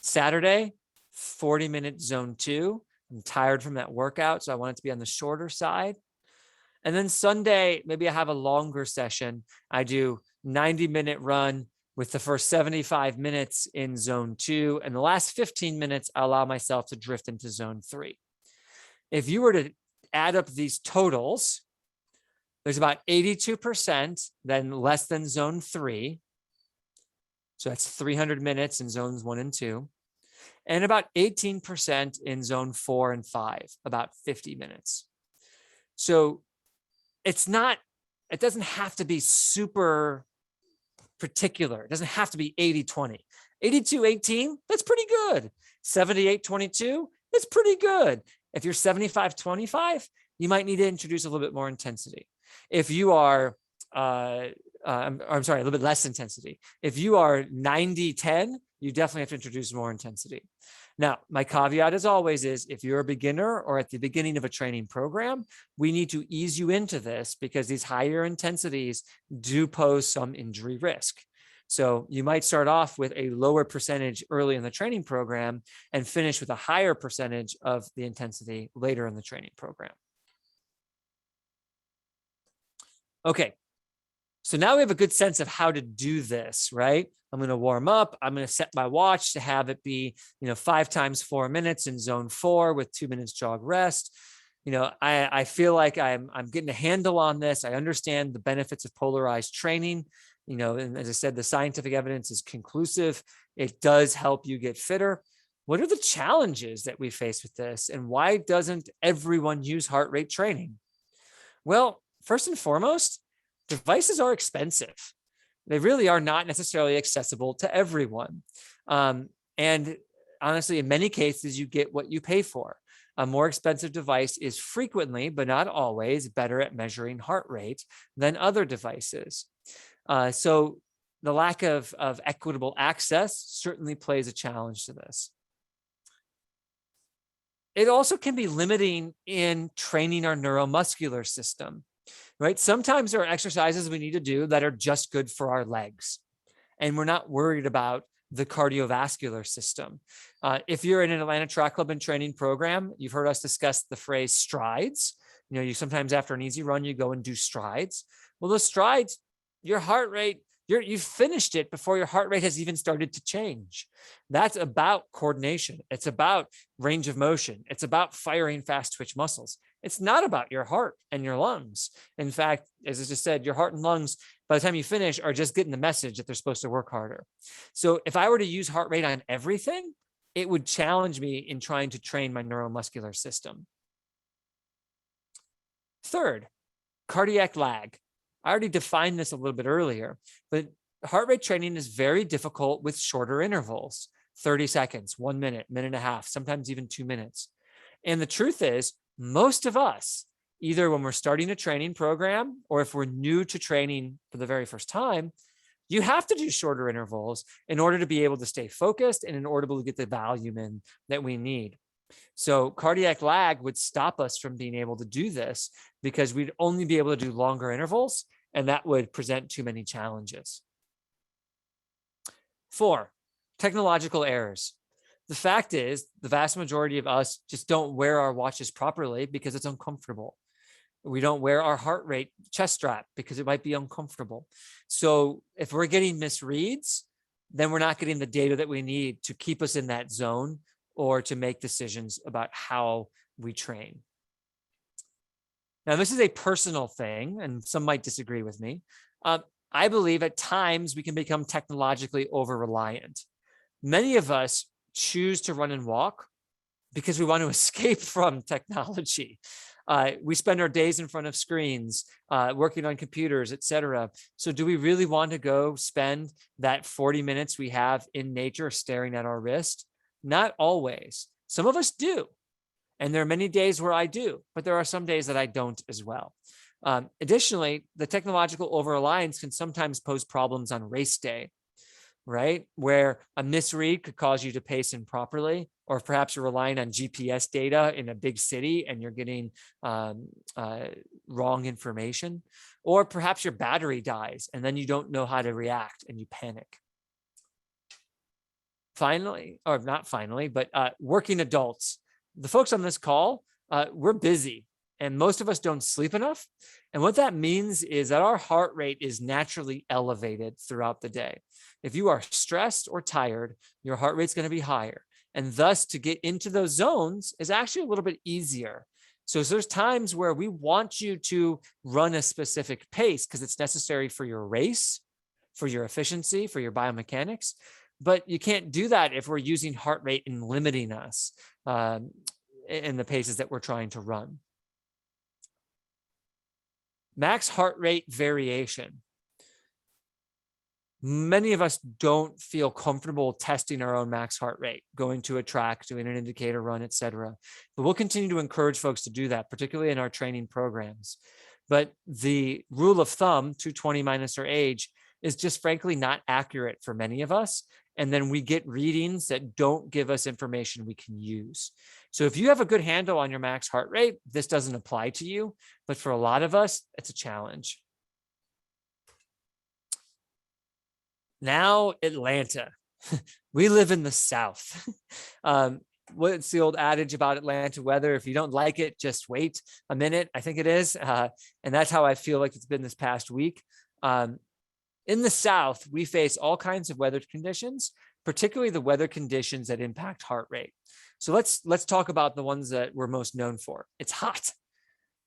Saturday, 40-minute zone 2. I'm tired from that workout, so I want it to be on the shorter side. And then Sunday, maybe I have a longer session. I do 90-minute run with the first 75 minutes in zone 2, and the last 15 minutes, I allow myself to drift into zone 3. If you were to add up these totals, there's about 82%, then less than zone 3. So that's 300 minutes in zones 1 and 2, and about 18% in zone 4 and 5, about 50 minutes. So it doesn't have to be super particular. It doesn't have to be 80-20. 82-18, that's pretty good. 78-22, that's pretty good. If you're 75-25, you might need to introduce a little bit more intensity. If you are, I'm sorry, a little bit less intensity. If you are 90-10, you definitely have to introduce more intensity. Now, my caveat as always is if you're a beginner or at the beginning of a training program, we need to ease you into this because these higher intensities do pose some injury risk. So you might start off with a lower percentage early in the training program and finish with a higher percentage of the intensity later in the training program. Okay, So now we have a good sense of how to do this, right? I'm going to warm up. I'm going to set my watch to have it be, 5 times 4 minutes in zone 4 with 2 minutes jog rest. I feel like I'm getting a handle on this. I understand the benefits of polarized training. And as I said, the scientific evidence is conclusive. It does help you get fitter. What are the challenges that we face with this? And why doesn't everyone use heart rate training? Well, first and foremost, devices are expensive. They really are not necessarily accessible to everyone. And honestly, in many cases, you get what you pay for. A more expensive device is frequently, but not always, better at measuring heart rate than other devices. So the lack of equitable access certainly plays a challenge to this. It also can be limiting in training our neuromuscular system, right? Sometimes there are exercises we need to do that are just good for our legs, and we're not worried about the cardiovascular system. If you're in an Atlanta Track Club and training program, you've heard us discuss the phrase strides. You sometimes after an easy run, you go and do strides. Well, those strides, your heart rate, you've finished it before your heart rate has even started to change. That's about coordination. It's about range of motion. It's about firing fast twitch muscles. It's not about your heart and your lungs. In fact, as I just said, your heart and lungs, by the time you finish, are just getting the message that they're supposed to work harder. So if I were to use heart rate on everything, it would challenge me in trying to train my neuromuscular system. Third, cardiac lag. I already defined this a little bit earlier, but heart rate training is very difficult with shorter intervals, 30 seconds, 1 minute, minute and a half, sometimes even 2 minutes. And the truth is, most of us, either when we're starting a training program or if we're new to training for the very first time, you have to do shorter intervals in order to be able to stay focused and in order to get the volume in that we need. So cardiac lag would stop us from being able to do this because we'd only be able to do longer intervals, and that would present too many challenges. 4, technological errors. The fact is, the vast majority of us just don't wear our watches properly because it's uncomfortable. We don't wear our heart rate chest strap because it might be uncomfortable. So if we're getting misreads, then we're not getting the data that we need to keep us in that zone or to make decisions about how we train. Now, this is a personal thing, and some might disagree with me. I believe at times we can become technologically over-reliant. Many of us choose to run and walk because we want to escape from technology. We spend our days in front of screens, working on computers, etc. So do we really want to go spend that 40 minutes we have in nature staring at our wrist? Not always. Some of us do. And there are many days where I do, but there are some days that I don't as well. Additionally, the technological over-reliance can sometimes pose problems on race day, right? Where a misread could cause you to pace improperly, or perhaps you're relying on GPS data in a big city and you're getting wrong information, or perhaps your battery dies and then you don't know how to react and you panic. Finally, or not finally, but working adults. The folks on this call, we're busy and most of us don't sleep enough. And what that means is that our heart rate is naturally elevated throughout the day. If you are stressed or tired, your heart rate's going to be higher. And thus to get into those zones is actually a little bit easier. So there's times where we want you to run a specific pace because it's necessary for your race, for your efficiency, for your biomechanics. But you can't do that if we're using heart rate and limiting us in the paces that we're trying to run. Max heart rate variation. Many of us don't feel comfortable testing our own max heart rate, going to a track, doing an indicator run, etc. But we'll continue to encourage folks to do that, particularly in our training programs. But the rule of thumb, 220 minus our age, is just frankly not accurate for many of us. And then we get readings that don't give us information we can use. So if you have a good handle on your max heart rate, this doesn't apply to you. But for a lot of us, it's a challenge. Now, Atlanta. We live in the South. What's the old adage about Atlanta weather? If you don't like it, just wait a minute, I think it is. And that's how I feel like it's been this past week. In the South, we face all kinds of weather conditions, particularly the weather conditions that impact heart rate. So let's talk about the ones that we're most known for. It's hot.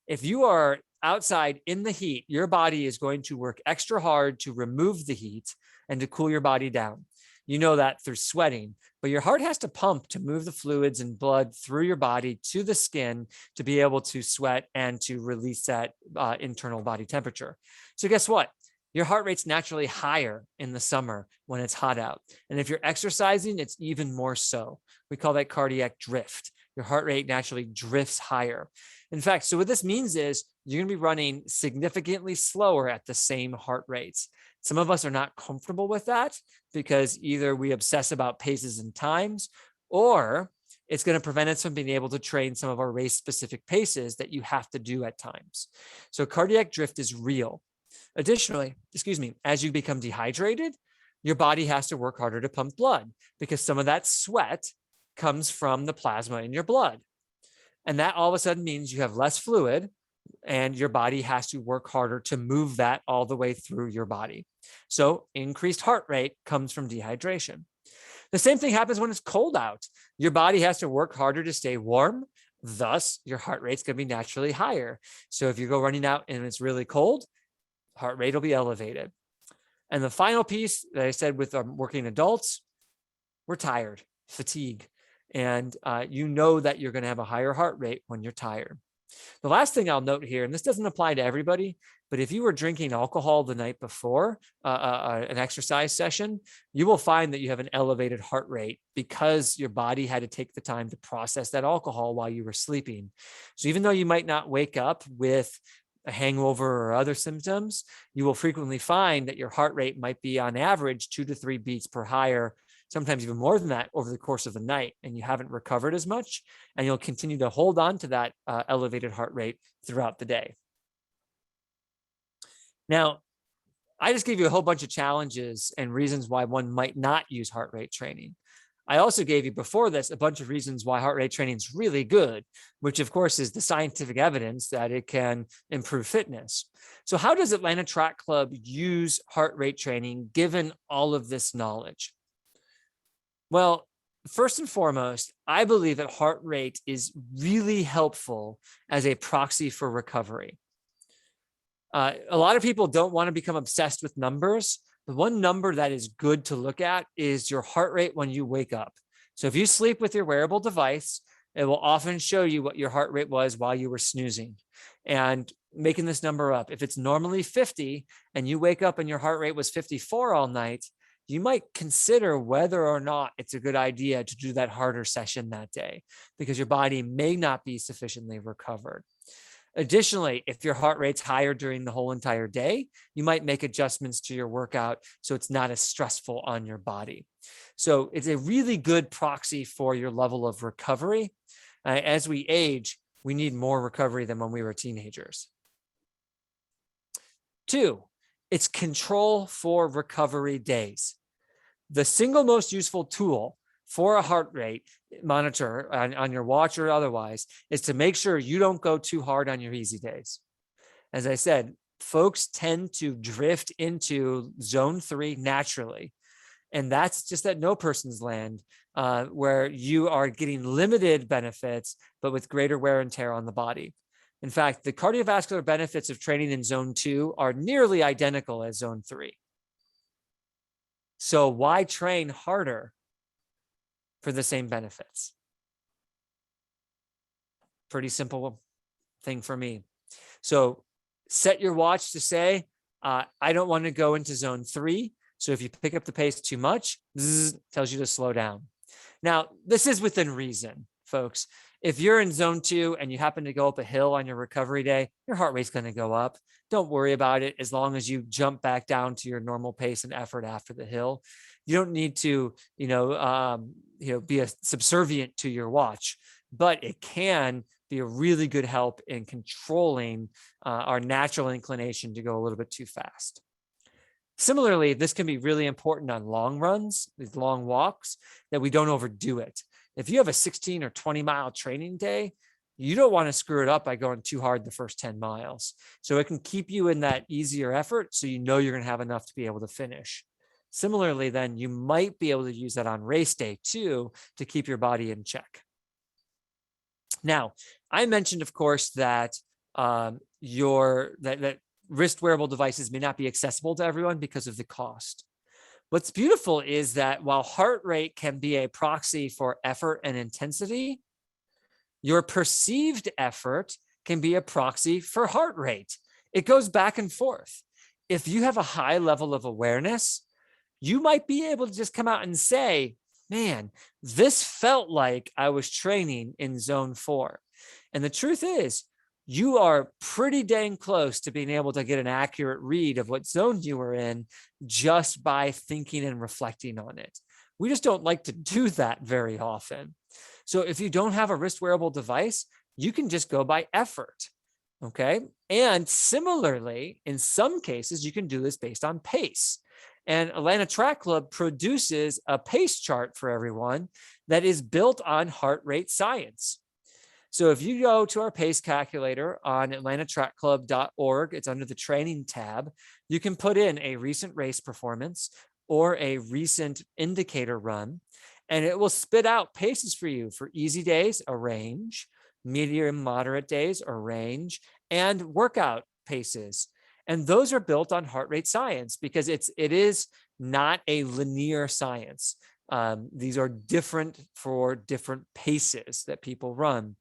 If you are outside in the heat, your body is going to work extra hard to remove the heat and to cool your body down. You know that through sweating, but your heart has to pump to move the fluids and blood through your body to the skin to be able to sweat and to release that internal body temperature. So guess what? Your heart rate's naturally higher in the summer when it's hot out. And if you're exercising, it's even more so. We call that cardiac drift. Your heart rate naturally drifts higher. In fact, so what this means is you're going to be running significantly slower at the same heart rates. Some of us are not comfortable with that because either we obsess about paces and times, or it's going to prevent us from being able to train some of our race-specific paces that you have to do at times. So cardiac drift is real. Additionally, as you become dehydrated, your body has to work harder to pump blood because some of that sweat comes from the plasma in your blood. And that all of a sudden means you have less fluid and your body has to work harder to move that all the way through your body. So increased heart rate comes from dehydration. The same thing happens when it's cold out. Your body has to work harder to stay warm. Thus, your heart rate's going to be naturally higher. So if you go running out and it's really cold, heart rate will be elevated. And the final piece that I said with working adults, we're tired, fatigue. And you know that you're going to have a higher heart rate when you're tired. The last thing I'll note here, and this doesn't apply to everybody, but if you were drinking alcohol the night before an exercise session, you will find that you have an elevated heart rate because your body had to take the time to process that alcohol while you were sleeping. So even though you might not wake up with a hangover or other symptoms, you will frequently find that your heart rate might be on average 2 to 3 beats per higher, sometimes even more than that over the course of the night, and you haven't recovered as much, and you'll continue to hold on to that elevated heart rate throughout the day. Now, I just gave you a whole bunch of challenges and reasons why one might not use heart rate training. I also gave you before this a bunch of reasons why heart rate training is really good, which of course is the scientific evidence that it can improve fitness. So how does Atlanta Track Club use heart rate training given all of this knowledge? Well, first and foremost, I believe that heart rate is really helpful as a proxy for recovery. A lot of people don't want to become obsessed with numbers. The one number that is good to look at is your heart rate when you wake up. So if you sleep with your wearable device, it will often show you what your heart rate was while you were snoozing. And making this number up, if it's normally 50 and you wake up and your heart rate was 54 all night, you might consider whether or not it's a good idea to do that harder session that day because your body may not be sufficiently recovered. Additionally, if your heart rate's higher during the whole entire day, you might make adjustments to your workout so it's not as stressful on your body. So it's a really good proxy for your level of recovery. As we age, we need more recovery than when we were teenagers. 2, it's control for recovery days. The single most useful tool for a heart rate monitor on your watch or otherwise is to make sure you don't go too hard on your easy days. As I said, folks tend to drift into zone 3 naturally. And that's just that no person's land where you are getting limited benefits, but with greater wear and tear on the body. In fact, the cardiovascular benefits of training in zone 2 are nearly identical as zone 3. So why train harder for the same benefits? Pretty simple thing for me. So set your watch to say, I don't want to go into zone 3. So if you pick up the pace too much, zzz, tells you to slow down. Now, this is within reason, folks. If you're in zone 2 and you happen to go up a hill on your recovery day, your heart rate's going to go up. Don't worry about it as long as you jump back down to your normal pace and effort after the hill. You don't need to, be subservient to your watch, but it can be a really good help in controlling our natural inclination to go a little bit too fast. Similarly, this can be really important on long runs, these long walks, that we don't overdo it. If you have a 16 or 20 mile training day, you don't want to screw it up by going too hard the first 10 miles. So it can keep you in that easier effort, so you know you're going to have enough to be able to finish. Similarly, then you might be able to use that on race day too, to keep your body in check. Now, I mentioned, of course, that that wrist wearable devices may not be accessible to everyone because of the cost. What's beautiful is that while heart rate can be a proxy for effort and intensity, your perceived effort can be a proxy for heart rate. It goes back and forth. If you have a high level of awareness, you might be able to just come out and say, man, this felt like I was training in zone 4. And the truth is, you are pretty dang close to being able to get an accurate read of what zone you were in just by thinking and reflecting on it. We just don't like to do that very often. So if you don't have a wrist wearable device, you can just go by effort. Okay. And similarly, in some cases, you can do this based on pace. And Atlanta Track Club produces a pace chart for everyone that is built on heart rate science. So if you go to our pace calculator on atlantatrackclub.org, it's under the training tab, you can put in a recent race performance or a recent indicator run, and it will spit out paces for you for easy days, a range, medium, moderate days, a range, and workout paces. And those are built on heart rate science because it is not a linear science. These are different for different paces that people run.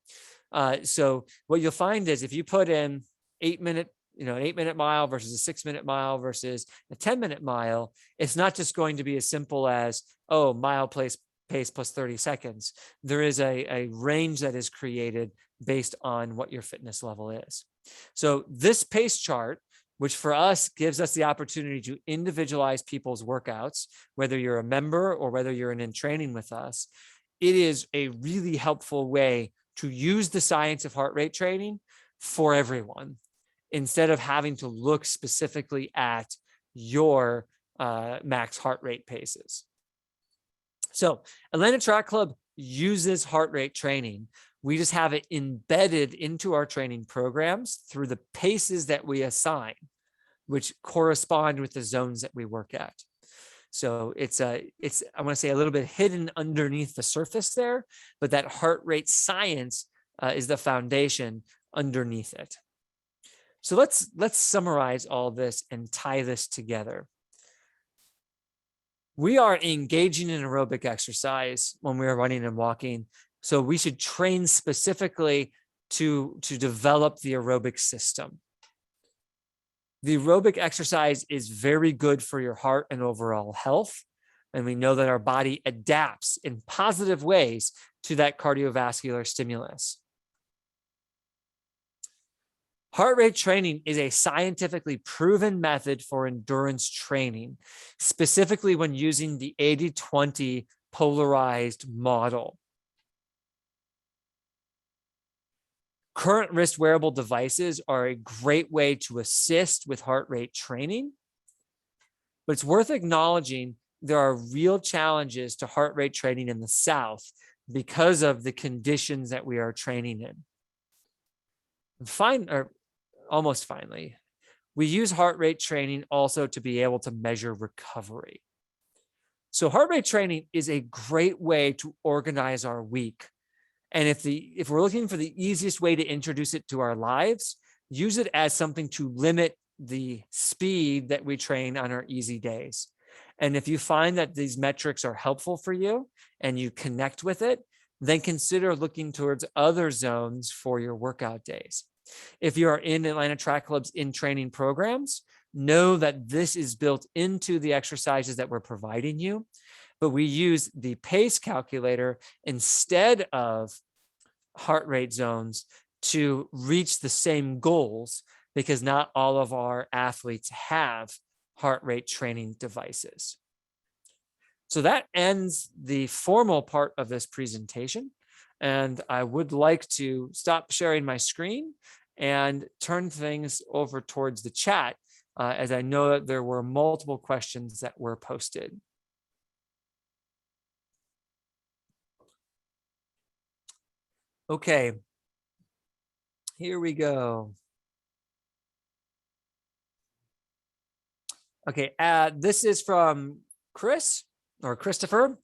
So what you'll find is if you put in 8-minute, an 8-minute mile versus a 6-minute mile versus a 10-minute mile, it's not just going to be as simple as, oh, mile pace plus 30 seconds. There is a range that is created based on what your fitness level is. So this pace chart, which for us gives us the opportunity to individualize people's workouts, whether you're a member or whether you're in training with us, it is a really helpful way to use the science of heart rate training for everyone, instead of having to look specifically at your max heart rate paces. So Atlanta Track Club uses heart rate training. We just have it embedded into our training programs through the paces that we assign, which correspond with the zones that we work at. So it's I want to say a little bit hidden underneath the surface there, but that heart rate science is the foundation underneath it. So let's summarize all this and tie this together. We are engaging in aerobic exercise when we are running and walking. So we should train specifically to develop the aerobic system. The aerobic exercise is very good for your heart and overall health. And we know that our body adapts in positive ways to that cardiovascular stimulus. Heart rate training is a scientifically proven method for endurance training, specifically when using the 80-20 polarized model. Current wrist wearable devices are a great way to assist with heart rate training, but it's worth acknowledging there are real challenges to heart rate training in the South because of the conditions that we are training in. Almost finally, we use heart rate training also to be able to measure recovery. So heart rate training is a great way to organize our week. And if we're looking for the easiest way to introduce it to our lives, use it as something to limit the speed that we train on our easy days. And if you find that these metrics are helpful for you and you connect with it, then consider looking towards other zones for your workout days. If you are in Atlanta Track Club's in-training programs, know that this is built into the exercises that we're providing you, but we use the pace calculator instead of heart rate zones to reach the same goals, because not all of our athletes have heart rate training devices. So that ends the formal part of this presentation. And I would like to stop sharing my screen and turn things over towards the chat, as I know that there were multiple questions that were posted. Okay. Here we go. Okay, this is from Chris or Christopher.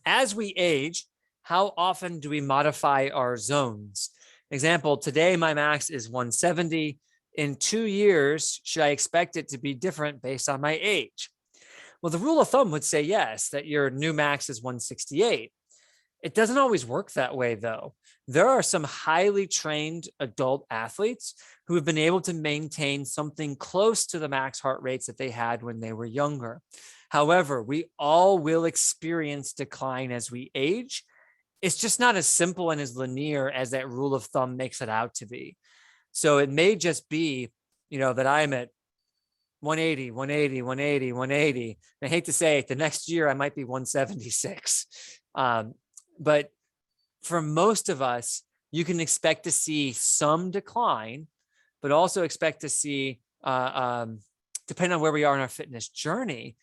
As we age, how often do we modify our zones? Example, today my max is 170. In 2 years, should I expect it to be different based on my age? Well, the rule of thumb would say yes, that your new max is 168. It doesn't always work that way, though. There are some highly trained adult athletes who have been able to maintain something close to the max heart rates that they had when they were younger. However, we all will experience decline as we age. It's just not as simple and as linear as that rule of thumb makes it out to be. So it may just be, that I'm at 180, 180, 180, 180. And I hate to say it, the next year I might be 176. But for most of us, you can expect to see some decline, but also expect to see, depending on where we are in our fitness journey,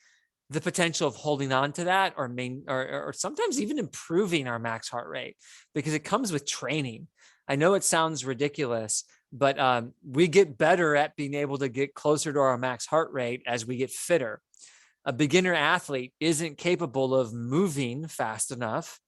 the potential of holding on to that or sometimes even improving our max heart rate, because it comes with training. I know it sounds ridiculous, but we get better at being able to get closer to our max heart rate as we get fitter. A beginner athlete isn't capable of moving fast enough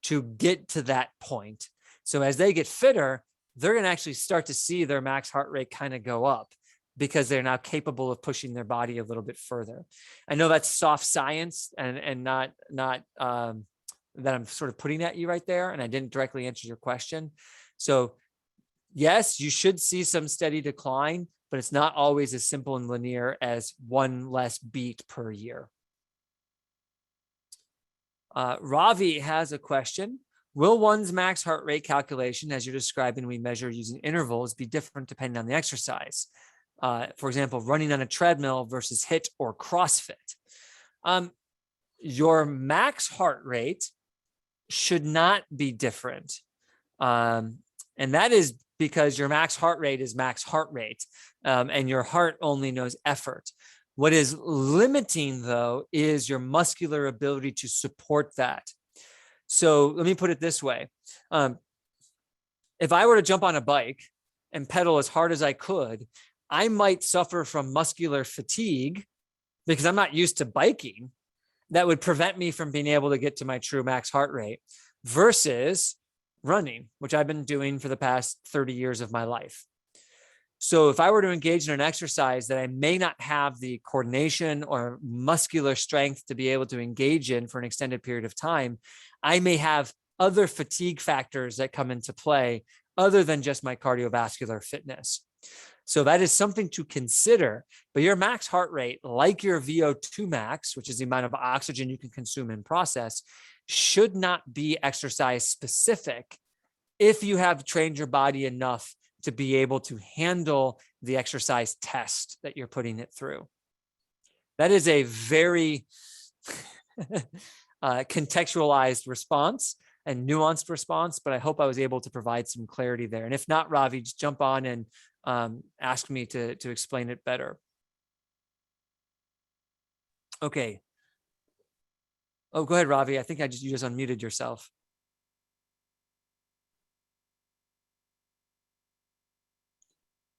to get to that point. So as they get fitter, they're going to actually start to see their max heart rate kind of go up because they're now capable of pushing their body a little bit further. I know that's soft science and not that I'm sort of putting at you right there, and I didn't directly answer your question. So yes, you should see some steady decline, but it's not always as simple and linear as one less beat per year. Ravi has a question. Will one's max heart rate calculation, as you're describing, we measure using intervals, be different depending on the exercise? For example, running on a treadmill versus HIIT or CrossFit. Your max heart rate should not be different. And that is because your max heart rate is max heart rate, and your heart only knows effort. What is limiting, though, is your muscular ability to support that. So let me put it this way. If I were to jump on a bike and pedal as hard as I could, I might suffer from muscular fatigue because I'm not used to biking. That would prevent me from being able to get to my true max heart rate versus running, which I've been doing for the past 30 years of my life. So if I were to engage in an exercise that I may not have the coordination or muscular strength to be able to engage in for an extended period of time, I may have other fatigue factors that come into play other than just my cardiovascular fitness. So that is something to consider. But your max heart rate, like your VO2 max, which is the amount of oxygen you can consume and process, should not be exercise specific if you have trained your body enough to be able to handle the exercise test that you're putting it through. That is a very contextualized response and nuanced response, but I hope I was able to provide some clarity there. And if not, Ravi, just jump on and ask me to explain it better. Okay. Oh, go ahead, Ravi. I think you just unmuted yourself.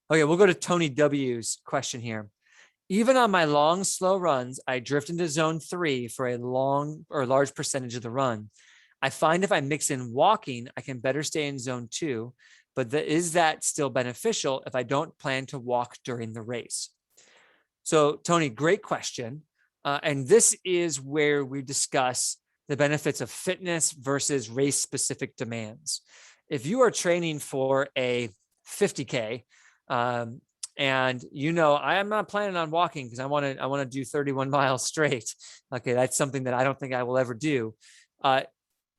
Okay, we'll go to Tony W's question here. Even on my long, slow runs, I drift into zone 3 for a large percentage of the run. I find if I mix in walking, I can better stay in zone 2, but is that still beneficial if I don't plan to walk during the race? So, Tony, great question. And this is where we discuss the benefits of fitness versus race-specific demands. If you are training for a 50K, and I am not planning on walking because I want to do 31 miles straight. Okay, that's something that I don't think I will ever do.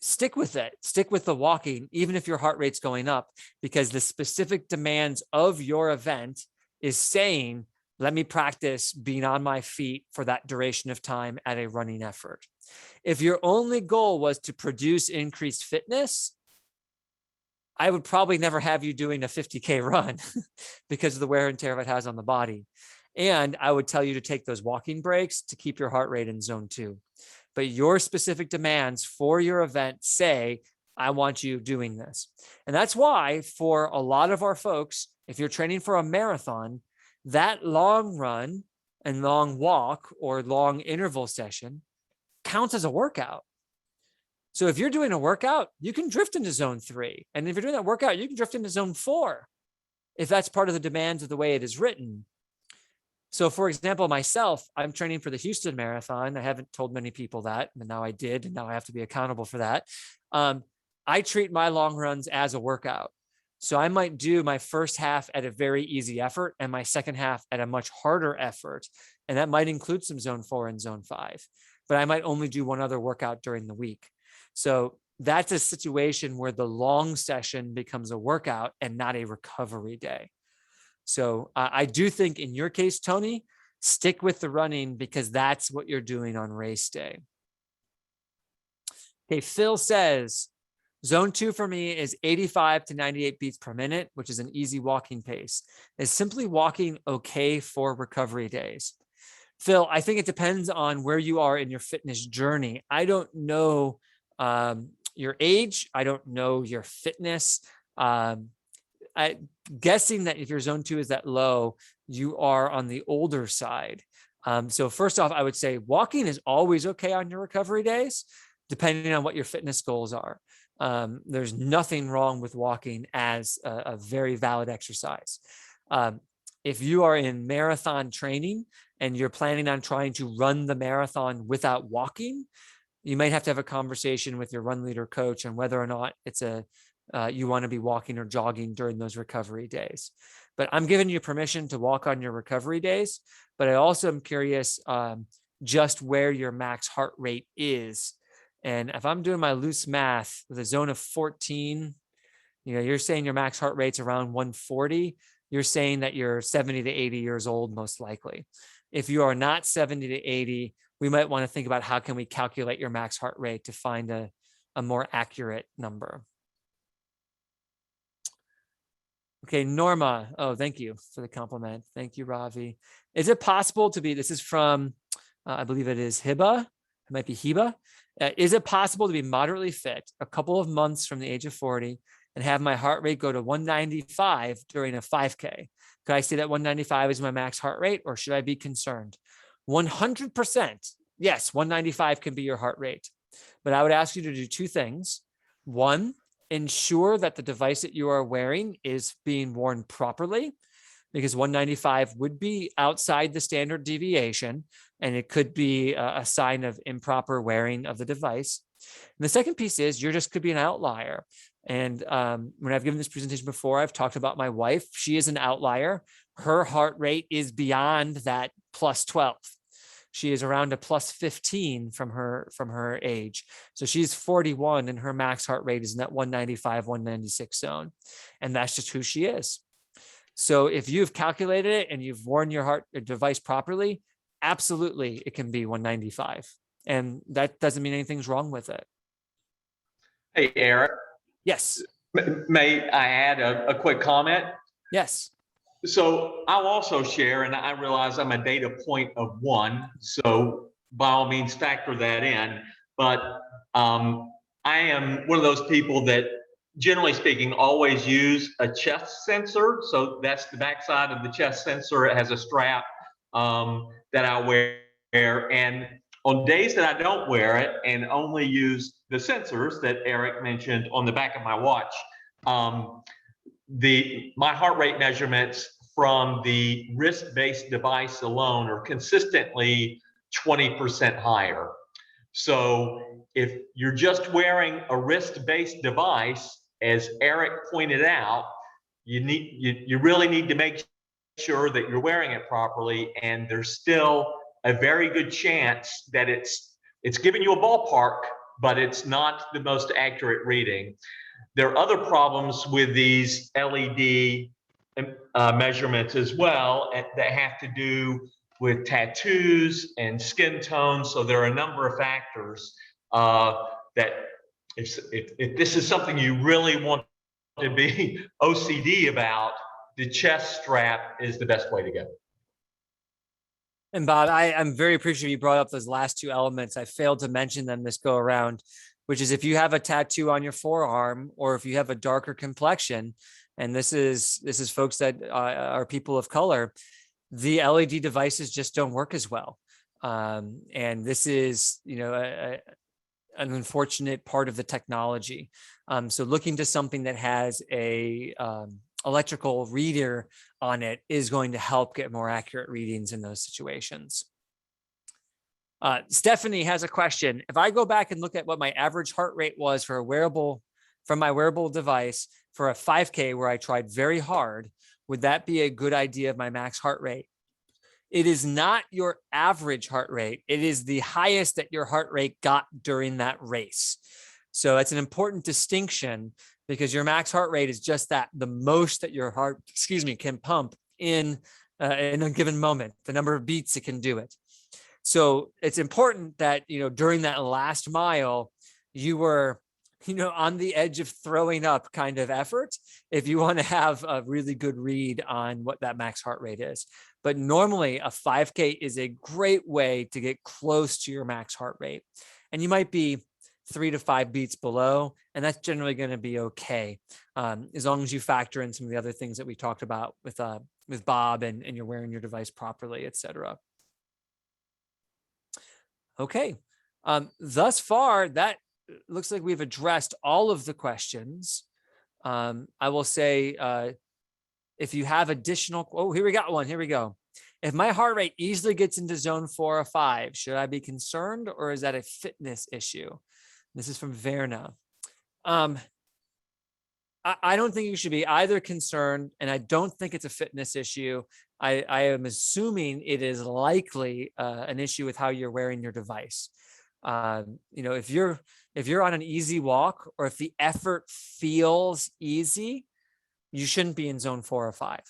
Stick with it. Stick with the walking, even if your heart rate's going up, because the specific demands of your event is saying, let me practice being on my feet for that duration of time at a running effort. If your only goal was to produce increased fitness, I would probably never have you doing a 50K run because of the wear and tear it has on the body. And I would tell you to take those walking breaks to keep your heart rate in zone 2. But your specific demands for your event say, I want you doing this. And that's why for a lot of our folks, if you're training for a marathon, that long run and long walk or long interval session counts as a workout. So if you're doing a workout, you can drift into zone 3. And if you're doing that workout, you can drift into zone 4 if that's part of the demands of the way it is written. So for example, myself, I'm training for the Houston Marathon. I haven't told many people that, but now I did, and now I have to be accountable for that. I treat my long runs as a workout. So I might do my first half at a very easy effort and my second half at a much harder effort. And that might include some zone 4 and zone 5, but I might only do one other workout during the week. So that's a situation where the long session becomes a workout and not a recovery day. So I do think in your case, Tony, stick with the running because that's what you're doing on race day. Okay, Phil says, zone 2 for me is 85 to 98 beats per minute, which is an easy walking pace. Is simply walking okay for recovery days? Phil, I think it depends on where you are in your fitness journey. I don't know your age. I don't know your fitness. Guessing that if your zone 2 is that low, you are on the older side. So first off, I would say walking is always okay on your recovery days, depending on what your fitness goals are. There's nothing wrong with walking as a very valid exercise. If you are in marathon training and you're planning on trying to run the marathon without walking, you might have to have a conversation with your run leader coach on whether or not it's you want to be walking or jogging during those recovery days. But I'm giving you permission to walk on your recovery days. But I also am curious just where your max heart rate is. And if I'm doing my loose math with a zone of 14, you're saying your max heart rate's around 140. You're saying that you're 70 to 80 years old, most likely. If you are not 70 to 80, we might want to think about how can we calculate your max heart rate to find a more accurate number. Okay, Norma. Oh, thank you for the compliment. Thank you, Ravi. Is it possible to be, this is from, I believe it is Hiba. It might be Hiba. Is it possible to be moderately fit a couple of months from the age of 40 and have my heart rate go to 195 during a 5K? Could I say that 195 is my max heart rate, or should I be concerned? 100%. Yes, 195 can be your heart rate. But I would ask you to do two things. One, ensure that the device that you are wearing is being worn properly, because 195 would be outside the standard deviation, and it could be a sign of improper wearing of the device. And the second piece is you just could be an outlier. And when I've given this presentation before, I've talked about my wife. She is an outlier. Her heart rate is beyond that plus 12. She is around a plus 15 from her age. So she's 41 and her max heart rate is in that 195, 196 zone. And that's just who she is. So if you've calculated it and you've worn your heart device properly, absolutely it can be 195. And that doesn't mean anything's wrong with it. Hey, Eric. Yes. May I add a quick comment? Yes. So I'll also share, and I realize I'm a data point of 1, so by all means factor that in. But I am one of those people that, generally speaking, always use a chest sensor. So that's the backside of the chest sensor. It has a strap that I wear. And on days that I don't wear it and only use the sensors that Eric mentioned on the back of my watch, my heart rate measurements from the wrist-based device alone are consistently 20% higher. So if you're just wearing a wrist-based device, as Eric pointed out, you really need to make sure that you're wearing it properly, and there's still a very good chance that it's giving you a ballpark, but it's not the most accurate reading. There are other problems with these LED measurements as well that have to do with tattoos and skin tone. So there are a number of factors that if this is something you really want to be OCD about, the chest strap is the best way to go. And Bob, I'm very appreciative you brought up those last two elements. I failed to mention them this go around. which is if you have a tattoo on your forearm or if you have a darker complexion, and this is folks that are people of color, the LED devices just don't work as well. And this is, an unfortunate part of the technology. So looking to something that has a electrical reader on it is going to help get more accurate readings in those situations. Stephanie has a question. If I go back and look at what my average heart rate was for from my wearable device for a 5K where I tried very hard, would that be a good idea of my max heart rate? It is not your average heart rate. It is the highest that your heart rate got during that race. So that's an important distinction, because your max heart rate is just that, the most that your heart, can pump in a given moment, the number of beats it can do it. So it's important that, during that last mile, you were, on the edge of throwing up kind of effort, if you want to have a really good read on what that max heart rate is. But normally a 5K is a great way to get close to your max heart rate. And you might be 3 to 5 beats below, and that's generally going to be okay, as long as you factor in some of the other things that we talked about with Bob, and you're wearing your device properly, etc. Okay, thus far, that looks like we've addressed all of the questions. I will say, if you have additional, here we got one, here we go. If my heart rate easily gets into zone 4 or 5, should I be concerned, or is that a fitness issue? This is from Verna. I don't think you should be either concerned, and I don't think it's a fitness issue. I am assuming it is likely an issue with how you're wearing your device. If you're on an easy walk, or if the effort feels easy, you shouldn't be in zone 4 or 5.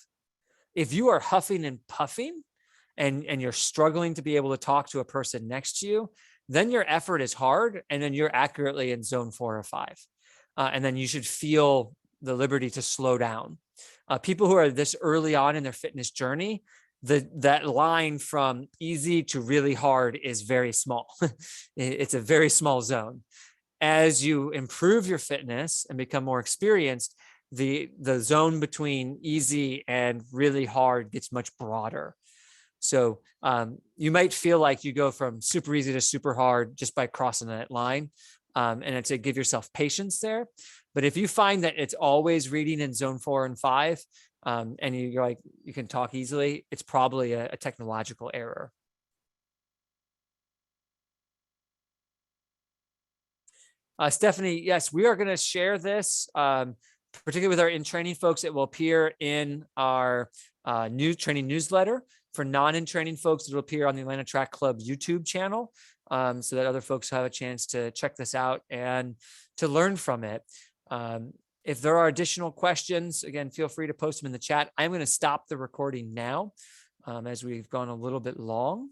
If you are huffing and puffing and you're struggling to be able to talk to a person next to you, then your effort is hard, and then you're accurately in zone 4 or 5. And then you should feel the liberty to slow down. People who are this early on in their fitness journey, that line from easy to really hard is very small. It's a very small zone. As you improve your fitness and become more experienced, the zone between easy and really hard gets much broader. So you might feel like you go from super easy to super hard just by crossing that line. And to give yourself patience there. But if you find that it's always reading in zone 4 and 5, and you're like, you can talk easily, it's probably a technological error. Stephanie, yes, we are going to share this, particularly with our in-training folks. It will appear in our new training newsletter. For non-in-training folks, it will appear on the Atlanta Track Club YouTube channel, so that other folks have a chance to check this out and to learn from it. If there are additional questions, again, feel free to post them in the chat. I'm going to stop the recording now, as we've gone a little bit long.